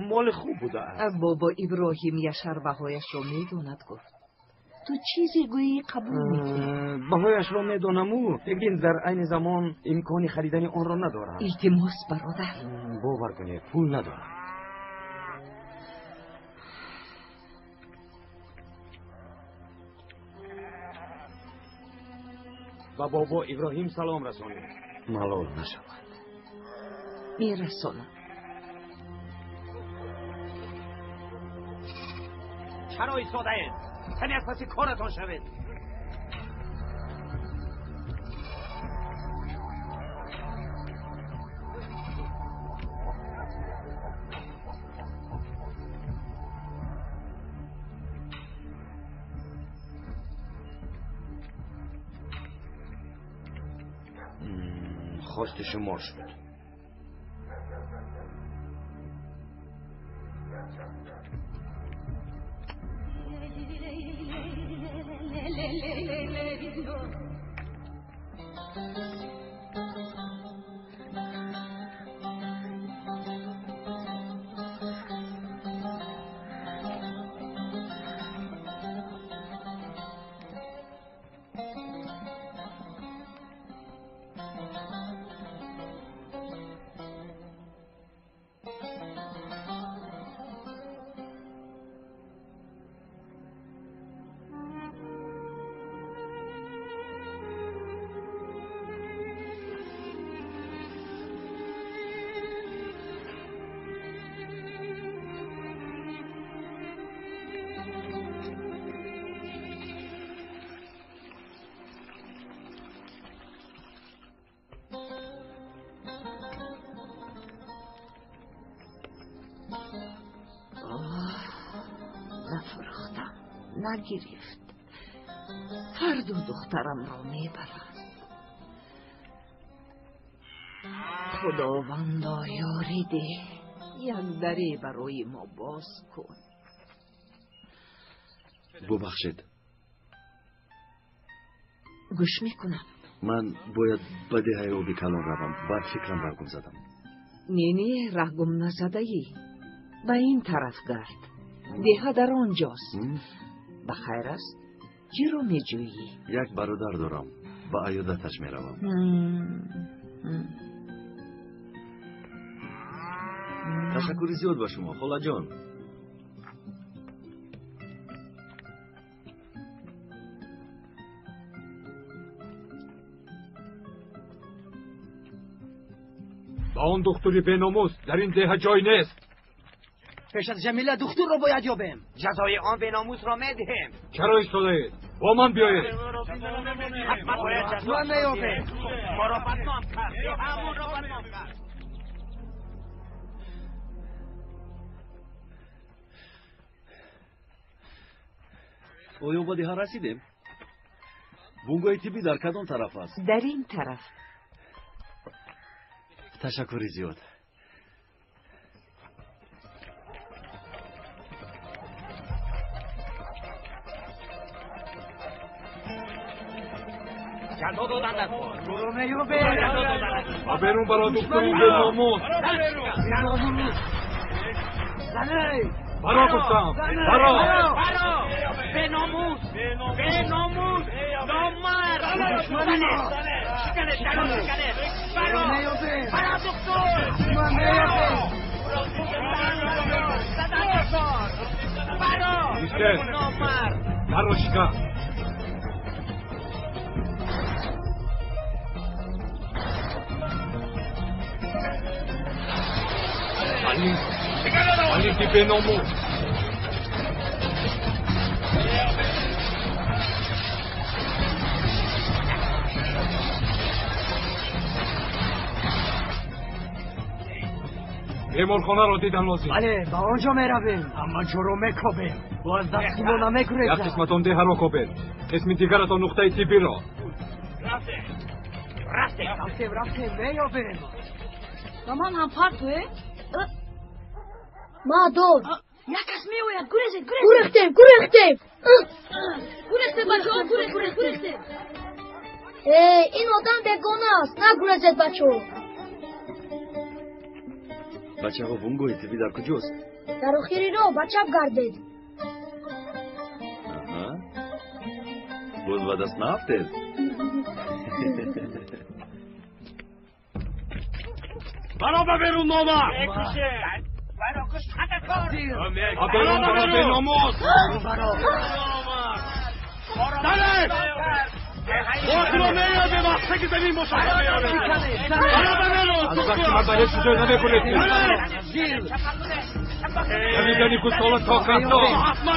مال خوب بوده بابا ابراهیم یشر بهایش رو میدوند گفت تو چیزی گویی قبول میکنی بهایش رو میدونم او لیکن در این زمان امکانی خریدن آن را ندارم التماس برادر باور کنید پول ندارم و بابا ابراهیم سلام رسانید ملال نشود میرسانم چرا ایستاده اید؟ کمی از پس کارتان شوید. خواست شما شد. نفرختم، نگرفت. هر دو دخترم را میبرند. خداوندا یاری ده، یک دری برای ما باز کن. ببخشید. گوش میکنم. من باید به دهه آبی کلان روم. بعد فکرم را گم زدم. نه راه گم نزده ای. به این طرف گرد. ده در آنجاست. بخیر است؟ چی رو میجویی؟ یک برادر دارم. به عیادتش میروم. تشکر زیاد به شما خاله جان. با اون دختری بیناموس در این ده جای نیست. پیش از جمیله دختر رو باید یابیم. جزای آن بیناموس را میدهیم. چرا ایستاده اید؟ با من بیایید. حتما باید جزا میابیم. ما را بدنام کرد. همون را بدنام کرد. آیا با ده رسیدیم؟ بونگای تیبی در کدام طرف است؟ در این طرف. تشکر زیاد. جلو دادن نکن. برو میوبه. برون برا دختری بیناموس. زنه. برا گفتم. برا. بیناموس. بیناموس. نامرد. شکنه. شکنه. برا میوبه. برا دکتر. برا. نامرد. برا شکن. Ali di beinاموس. بیمارخانه را دیدن لازم. بله با آنجا میرویم. اما جرم میکوبیم. باز دستیمون نمیگریزم. یک قسمت آن ده را کوبید. قسم دیگر تا نقطه تیبی را. رفته میابیم. مامان هم فرق توه؟ مادر یک کس میوید. گریزید. گرختیم بچه ها گریزید. این آدم بگونه است. نگریزید بچه ها. بچه ها بونگوی تیبی در کجاست؟ در آخری رو بچه گردید. باز و دست نفتید. برا ببرون نامه. برا بیناموس. خودتون میاد به وقت که زمین مشاهده میاره از وقتی من باید چیزایی نمیکنید نمیدانی که سال تا کسا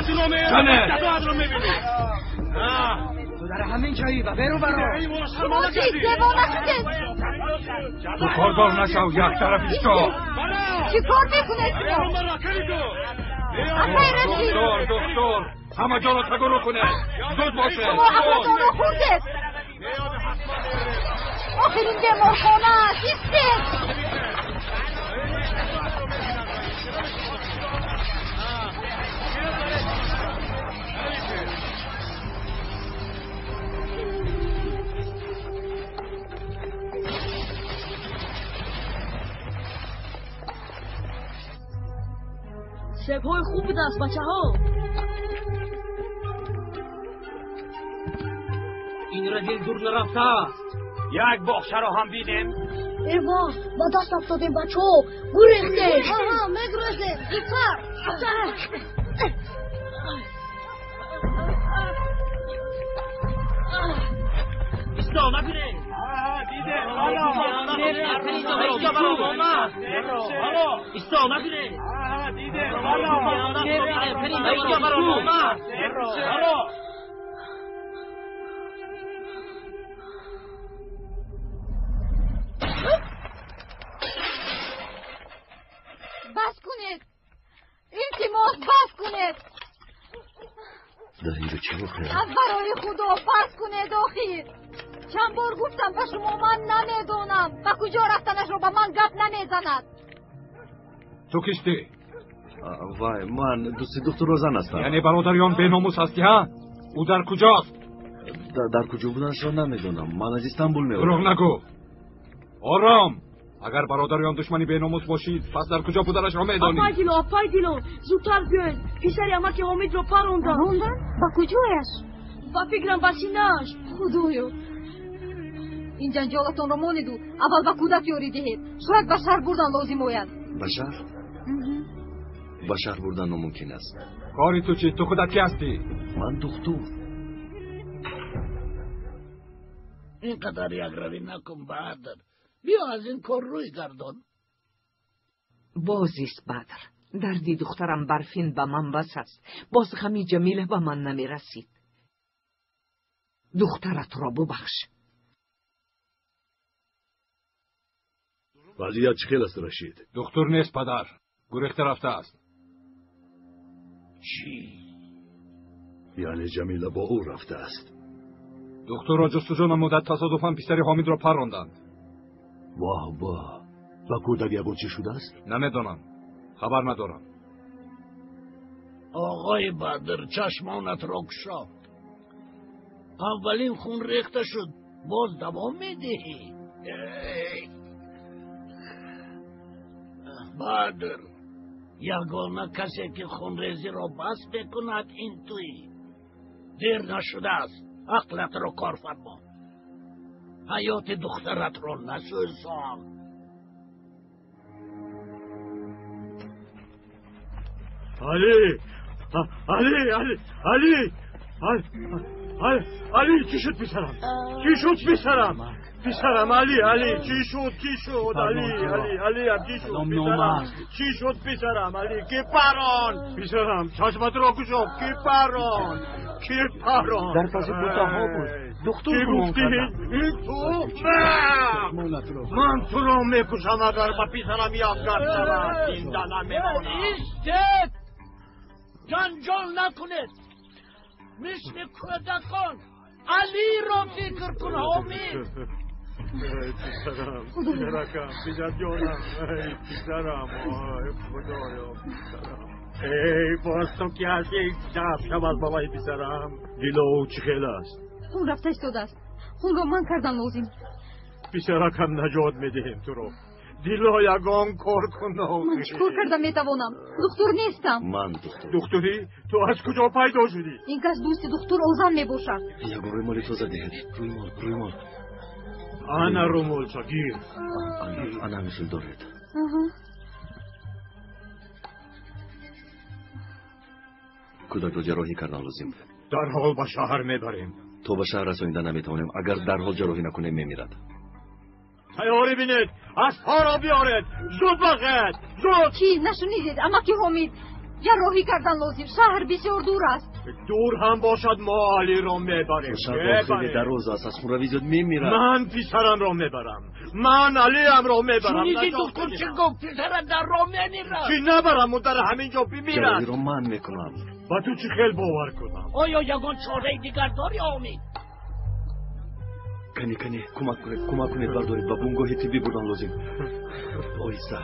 جانه تو در همین جایی و برو برو تو کاردار نشو یک طرف ایستا چی کار میکنه دکتر همه جا رو تگرو کنه زود باشه شما همه جا رو خورده آخرین دمارخانه ایسته شبهای خوب بوده است بچه ها. این را دل دور نرفته است. یک باخشه رو هم بیدیم ایوا با دست افتادیم بچه ها گریخته مگرزه دیپر ایستا نبیره ایستا نبیره بس کنید التماس بس کنید داری رو چه بخیر؟ از برای خدا بس کنید آخیر چند بار گفتم به شما من نمیدونم به کجا رفتنش رو به من گپ نمیزند تو کشتی؟ وای من دوست دکتر روزن هستم یعنی برادریان به ناموس هستی ها؟ او در کجاست؟ در کجا بودنش رو نمیدونم من از استانبول میام دروغ نگو آرام اگر برادریان دشمنی به ناموس باشید پس در کجا بودنش را میدانی آپای دیلو زودتر بیاید پسری اما که حامد رو پروندن به کجایش؟ با فکرم بسینش خدایا این جنجالتون رو ماندو اول به کودک یاری دهید شاید به شهر بردن لازم آید به شهر بردن ناممکن است کاری تو چی؟ تو خودت کی هستی؟ من دکتر اینقدر یک روی نکن برادر بیا از این کار روی گردان بازیست بدر دردی دخترم برفین به من بس است باز غمی جمیله به من نمی رسید دخترت را ببخش وضعیت چخیل است رشید دکتر نیست پدر گریخته رفته است چی؟ یعنی جمیله با او رفته است دکتر را جستجو نمودند تصادفاً پسر حامد را پراندند واه و کودک یگون چی شده است؟ نمیدونم خبر ندارم آقای بدر چشمانت را گشا اولین خون ریخته شد باز دوام میدهی بدر یگانه کسی که خونریزی را بس بکند این توی دیر نشده است عقلت را کار فرما حیات دخترت را نسوزان علی چی شد پسرم پسرم علی چی شد علی چی شد پسرم علی کی پران پسرم چشمت را گشا کی پران در پس دوتا بود دکتر گفتی این تو من تو را میکشم اگر با پسرم یک گرد شود این دلم میمونم ایستید جنجال نکنید مثل کودکان علی را فکر کن حامد پسرم پسر جانم پسرم خدایا پسرم ای باز تو که هستی شب از بابای پسرم دیلو چه خیلی است خون رفته ایستاده است خون را من کردن لازم پسرکم نجات میدهیم تو رو دیلو یگان کار کن من چکار کردم میتوانم دکتر نیستم من دکتری تو از کجا پیدا شدی این کس دوست دکتر اوزن میباشد یگان روی تو زده روی مال انا رومول شگیر انا مثل دارد کودک رو جراحی کردن لازم در حال به شهر میبریم تو به شهر رسانیدن نمیتونیم. اگر در حال جراحی نکنیم میمیرد. تیاری بینید، اسب‌ها را بیارید، زود باشید، زود. چیز نشنیدید اما که حمید جراحی کردن لازم، شهر بسیار دور است. دور هم باشد ما علی را میبریم. شهر خیلی دراز است، از خون روی زود میمیرد. من پسرم را میبرم، من علی هم را میبرم. شنیدی دکتر چه گفت؟ پسرم در را میمیرد. چی نبرم و در همینجا بمیرد. جراحی را من میکنم. با تو چی خیل باور کنم؟ آیا یگان چاره دیگر داری حمید؟ کنی کمک کنید بردارید با بونگاه طبی بردن لازم. آیسته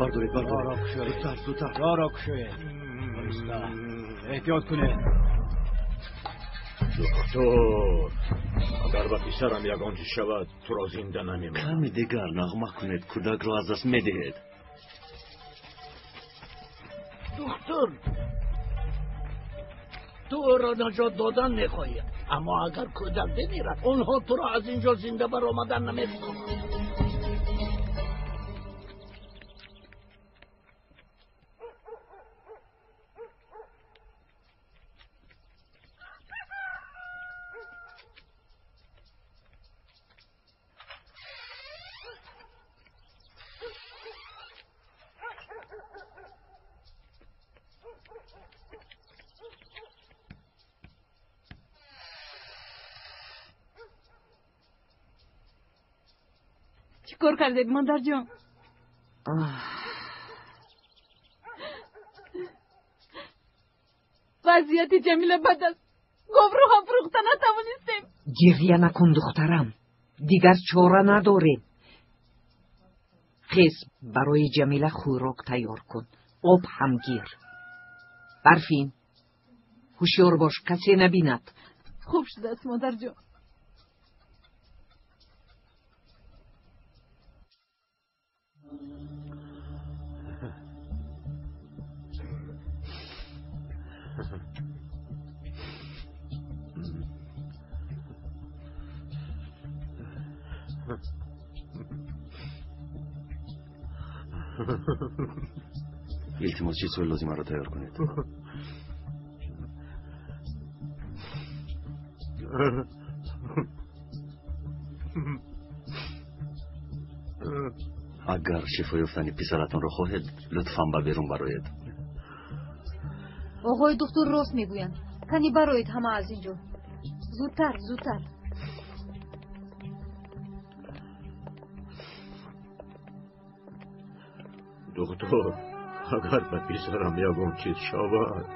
بردارید زودتر. را کشوید. احتیاط کنید. دکتر، اگر با پسرم یگان چیز شود تو را زنده نمیمانم. کمی دیگر نغمه کنید، کودک را از دست میدهید. دکتر، تو او را نجات دادن میخواهی، اما اگر کودک بمیرد اونها تو را از اینجا زنده بر آمدن نمیتونند. چیکار کردید مادر جان؟ وضعیت جمیله بد است. گفت رو هم فروخته نتوانستیم. گریه نکن دخترم، دیگر چاره نداریم. خیز برای جمیله خوراک تیار کن، آب هم گیر. برفین هوشیار باش کسی نبیند. خوب شده است مادر جان. التماس چیز لازم را تیار کنید. اگر شفای یافتن پسرتان را خواهید لطفاً به بیرون برآیید. آقای دکتر راست میگویند. کنی برآیید همه از اینجا. زودتر. دکتر، اگر به پسرم یگان چیز شود.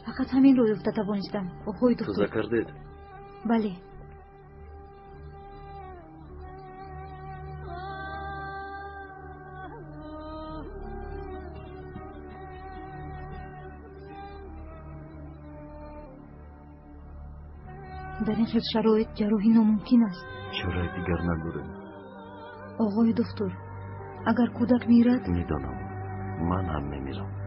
فقط همین رو یافته توانستم. آقای دکتر. توزه کردید؟ بله. در این خیلی شرایط جراحی ناممکن است. شرایط دیگر نداریم. آقای دکتر، اگر کودک میرد؟ میدانم، من هم میمیرم.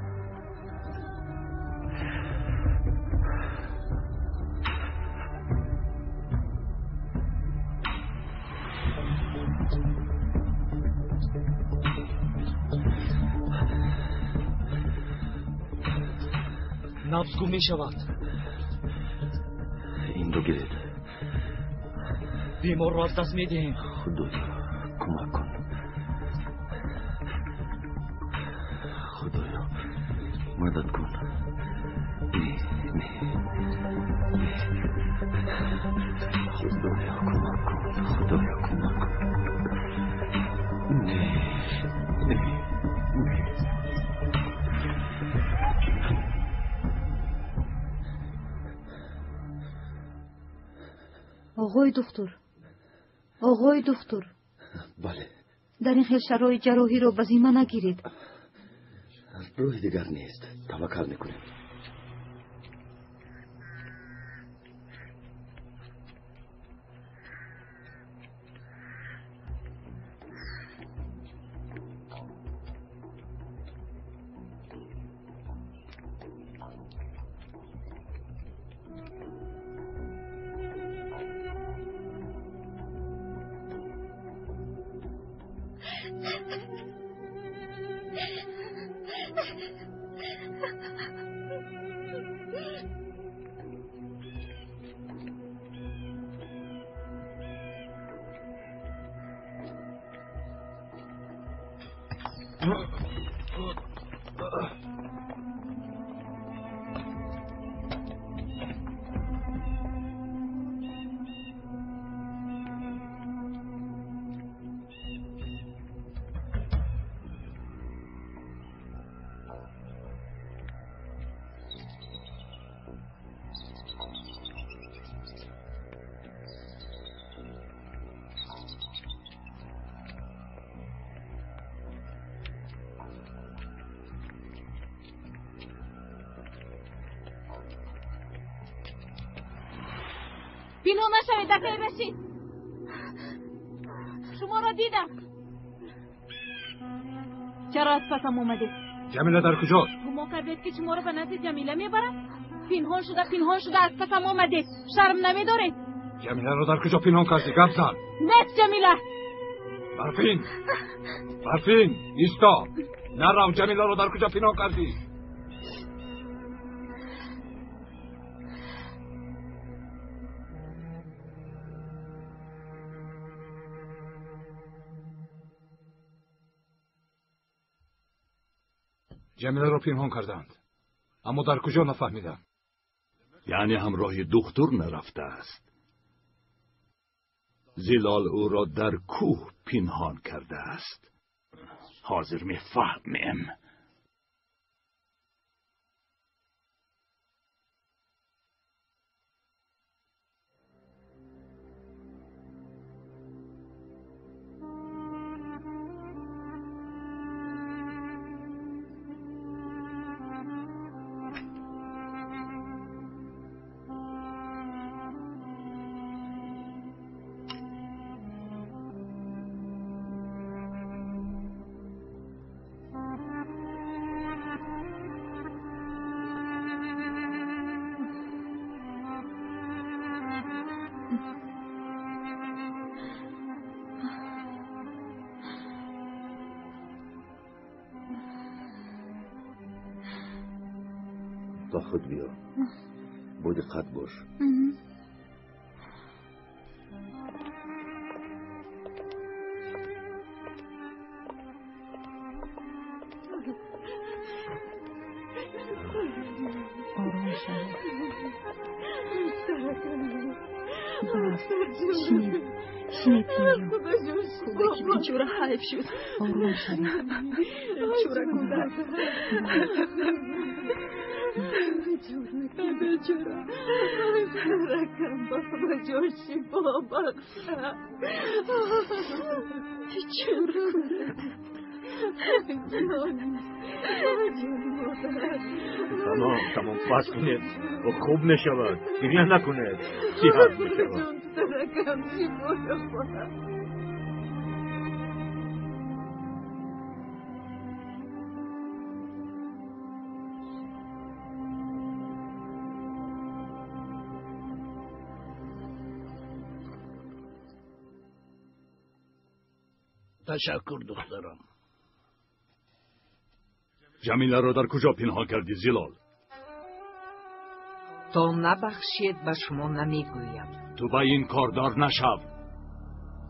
نبض گم می شود. این رو گیرید. بیمار را از دست می دهیم. خدایا کمک کن. خدایا مدد کن. خدایا کمک کن. خدایا کمک کن. آقای دکتر. بله. در این خیلی شرایط جراحی رو به ذمه نگیرید. روی دیگر نیست. توکل میکنیم. پنهان نشوید دکتر رشید. شما را دیدم. چرا از پسم اومدید؟ جمیله در کجاست؟ گمان کردید که شما را به نزد جمیله میبرم؟ پنهان شده از پسم اومدید. شرم نمیدارید؟ جمیله را در کجا پنهان کردی؟ گپ زن. نیست جمیله. برفین ایستا. نرو، جمیله را در کجا پنهان کردی؟ جمیله را پنهان کردند، اما در کجا نفهمیدم. یعنی همراه دکتر نرفته است. زلال او را در کوه پنهان کرده است. حاضر میفهمیم. با خود بیا. با دقت باش. کودکی بیچاره حیف شد. آروم شدی. بیچاره کودک. بیچاره. رکم بابا جوشی بابا. بیچاره تمام پس کنید و خوب میشود. گریه نکنید. صحت میشود. رکم چی بابا. تشکر دخترم. جمیله را در کجا پنهان کردی زلال؟ تا نبخشید به شما نمیگویم. تو به این کاردار نشو.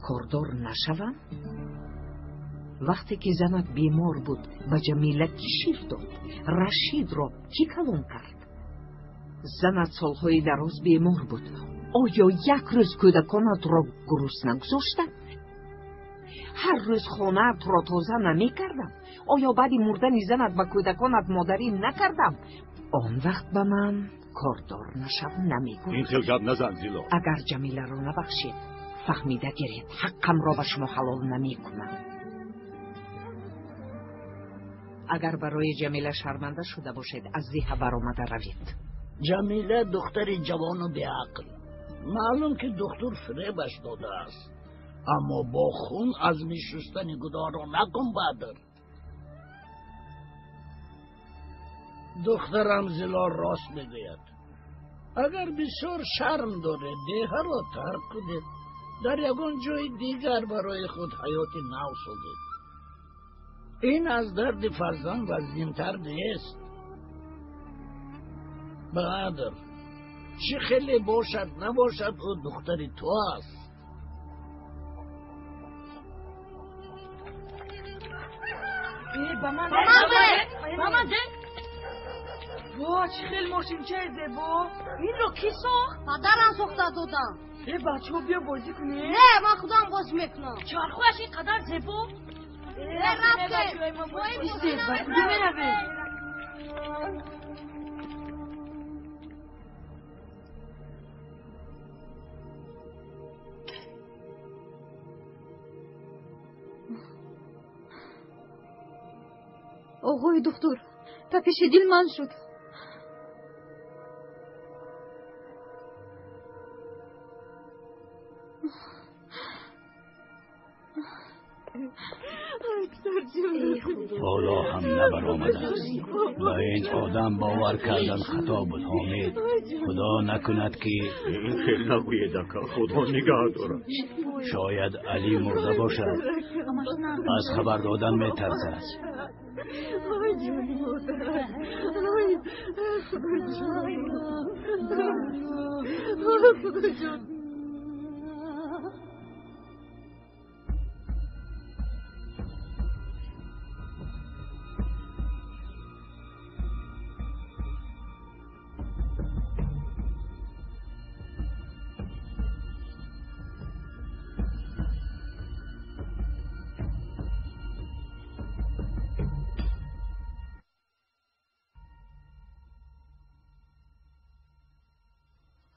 کاردار نشوم؟ وقتی که زنت بیمار بود به جمیله کی شیر داد؟ رشید را کی کلان کرد؟ زنت سالهای دراز بیمار بود. آیا یک روز کودکانت را گرسنه نگذاشته؟ هر روز خانه‌ات را تازه نمی کردم. آیا بعد مردن زنت به کودکانت مادری نکردم؟ آن وقت به من کاردار نشو نمیگوید. این تلگب نزن زلال. اگر جمیله را نبخشید فهمیده گیرید حقم را به شما حلال نمی کنم. اگر برای جمیله شرمنده شده باشید از زیه برآمده روید. جمیله دختری جوان و بیعقل. معلوم که دکتر فریبش داده است، اما با خون از میشستن گناه را نکن بدر. دخترم زلال راست میگوید. اگر بسیار شرم داره دیه را ترک کنید، در یگان جای دیگر برای خود حیات نو سازید. این از درد فرزند وزین‌تر نیست. بدر چه خیلی باشد نباشد او دختری تو است. با من ده وا چه خیلی ماشینچه زیبا. این رو کی ساخت؟ پدرم ساخته دادم. بچه ها بیا بازی کنی؟ نه من خودم بازی میکنم. چارخوش اینقدر زیبا؟ رفته ایسته کجا میروه؟ آقای دکتر تپش دل من شد. حالا هم نبرآمده است و این آدم باور کردن خطا بود. حامد خدا نکند که این خیلی نگوید که خدا نگاه دارد. شاید علی مرده باشد، از خبر دادن می ترسد.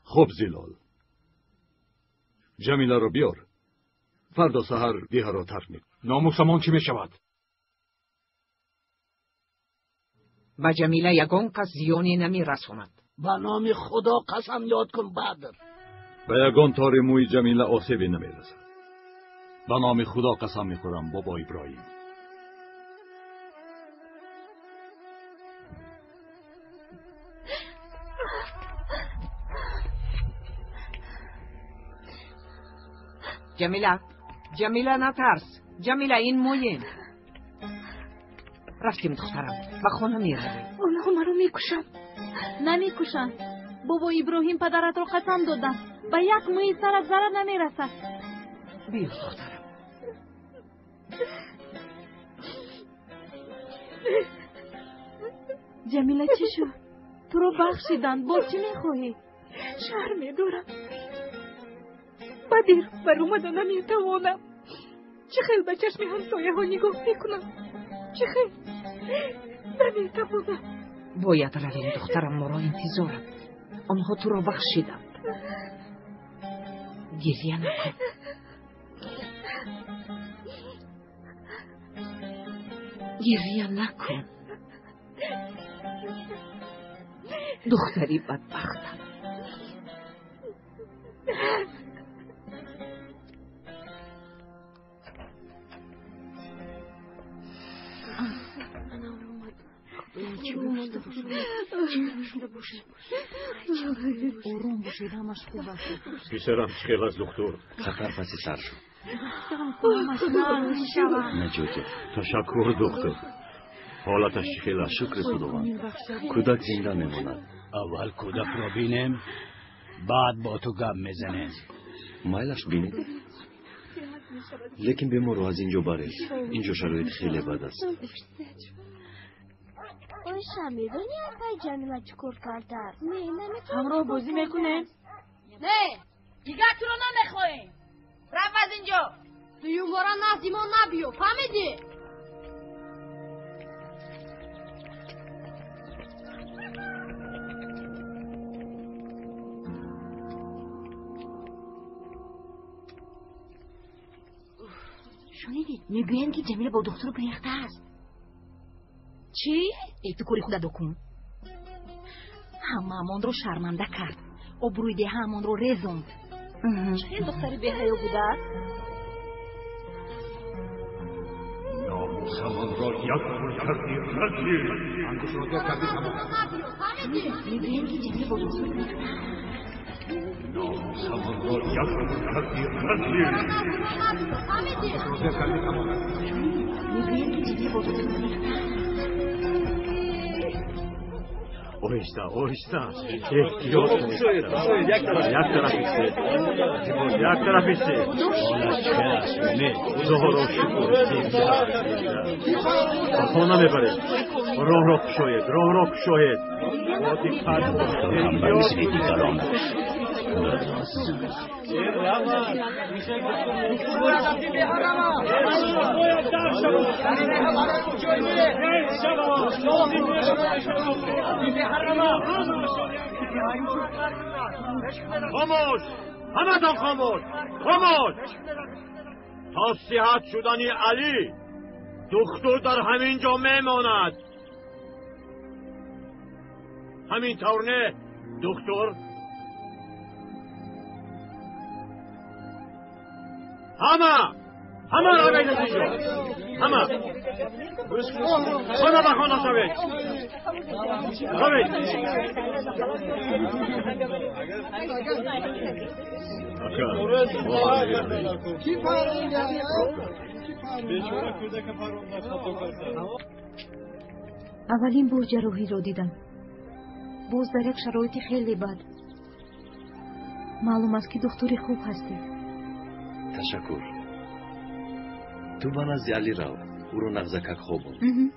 خب زلال، جمیله را بیار. فردا سحر دیه را ترک می. ناموسمان چی می شود؟ به جمیله یگان کس زیانی نمی رسوند. به نام خدا قسم یاد کن بدر. به یگان تار موی جمیله آسیبی نمی رسد. به نام خدا قسم می خورم بابا ابراهیم. جمیله نترس. جمیله این مویم. رفتیم دخترم به خانه می رویم. اونها مرا میکشم. نمیکشم. بابا ابراهیم پدرت را قسم دادم به یک موی سرت ضرر نمیرسد. بیا دخترم. جمیله چی شد؟ تو رو بخشیدند. با چی میخواهی؟ شهر میدارم. بدیر بر اومده نمیتوانم. چه خیل به چشم همسایه ها نگاه میکنم. چه خیل نمیتوانم. باید رویم دخترم، مرا انتظارم. آنها تو را بخشیدند. گریه نکن. گریه نکن. دختری بدبختم. آروم باشید، همش خوب است. پسرم چه از دکتر؟ خطر پسی سر شد. نجوته. تشکر دکتر. حالتش خیلی است. شکر خداوند. کودک زنده میماند. اول کودک را بینیم، بعد با تو گپ میزنیم. مایلش بینید. لیکن بیمار رو از اینجا بره. اینجا شرایط خیلی بد است. اوشا میدونی اپای جمیله چکور کرده؟ نه نمیتونم. همراه بازی میکنه؟ نه دیگه تو رو نمیخوایم. رفت از اینجا. توی اون بارا نزدیمان نبیو. فهمیدی؟ شنیدید؟ میگویند که جمیله با دکتر گریخته است. چی؟ ای تو کوری خودت دکن. همه رو شرمنده کرد. ابروی ده همان رو رزوند. چه دختری به حیا بوده است؟ ناموسمان را یک گل کردی رزیل. انگوش را دور کردی تمام. میگویند که جمیله با دکتر گریخته است. ناموسمان را یک گل کردی رزیل. انگوش را دور کردی تمام. میگویند که جمیله با دکتر گریخته است. اویستا احتیاط کنید یک طرف ایسته زهرا شکر خانه میبرید راه کشوید هم بمیز بیدی کلام خاموش همتان خاموش تا صحت شدنی علی دکتر در همین جا میماند همین طور نه دکتر همه را بگید اینجا همه خانه به خانه شوید اولین بار جراحی رو دیدم باز در یک شرایط خیلی بد معلوم است که دکتری خوب هستی تشکر تو به نزد علی رو او رو نغزکک خوبون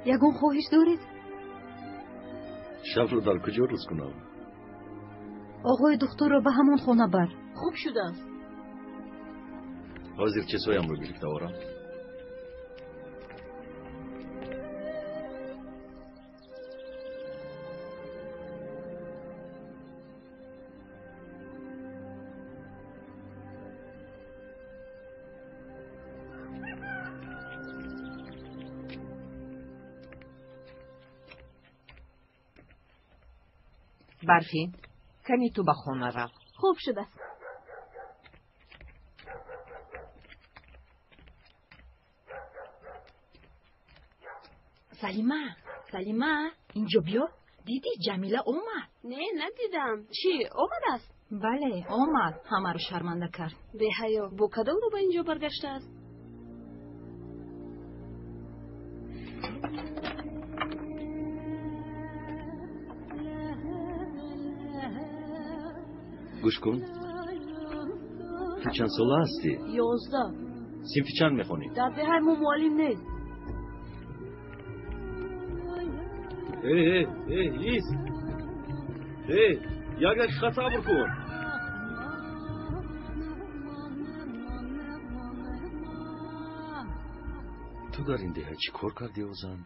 یگون خواهش دارید؟ شب رو در کجا روز کنم؟ آقای دکتر رو به همون خانه بر خوب شده است حاضر چیزهایم رو گرفته آورم برفین کنی تو به خونه رو خوب شده است سلیمه اینجا بیا دیدی جمیله اومد نه ندیدم چی اومد است بله اومد همه رو شرمنده کرد به حیا با کدام رو به اینجا برگشته است گوش کن تو چند ساله هستی؟ 11 صنف چند میخونی؟ در دهه معلم نیست ایست یک صبر کن تو در این دهه چی کار کردی اوزن؟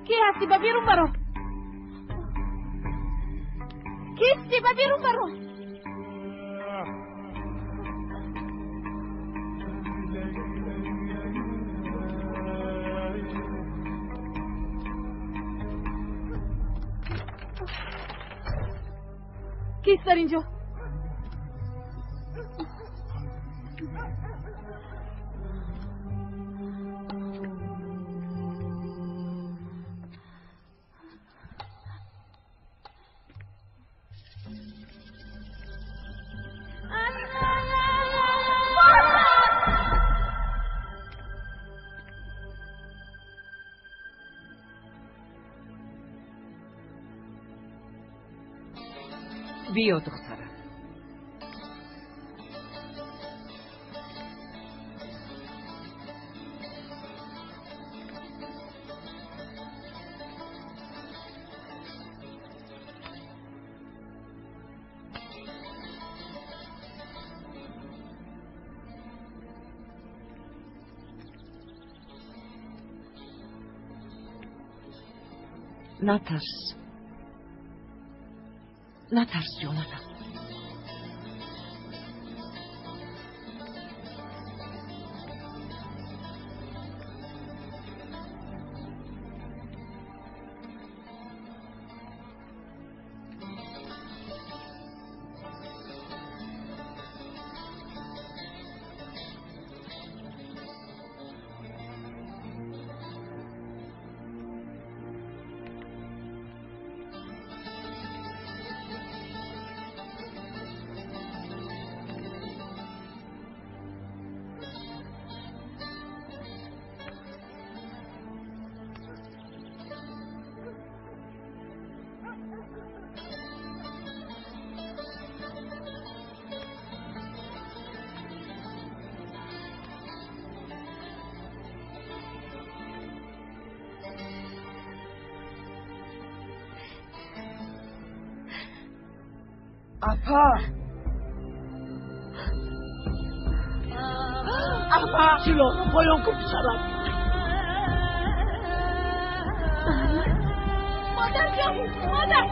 کی هستی به بیرون برو کیستی به بیرون برو کیست در اینجا بیا دخترم نترس جانم. اپا سیلو پایان کن پسرم. مادر جان، مادر.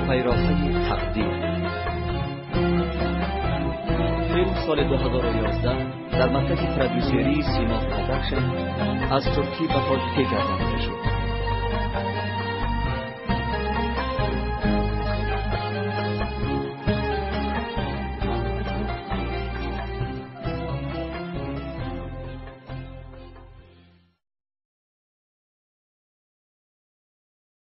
پیراهن تقدیر فیلم سال 2011 در مدت پرودوسری سیما پروداکشن از ترکی به تاجیکی گردانده شد.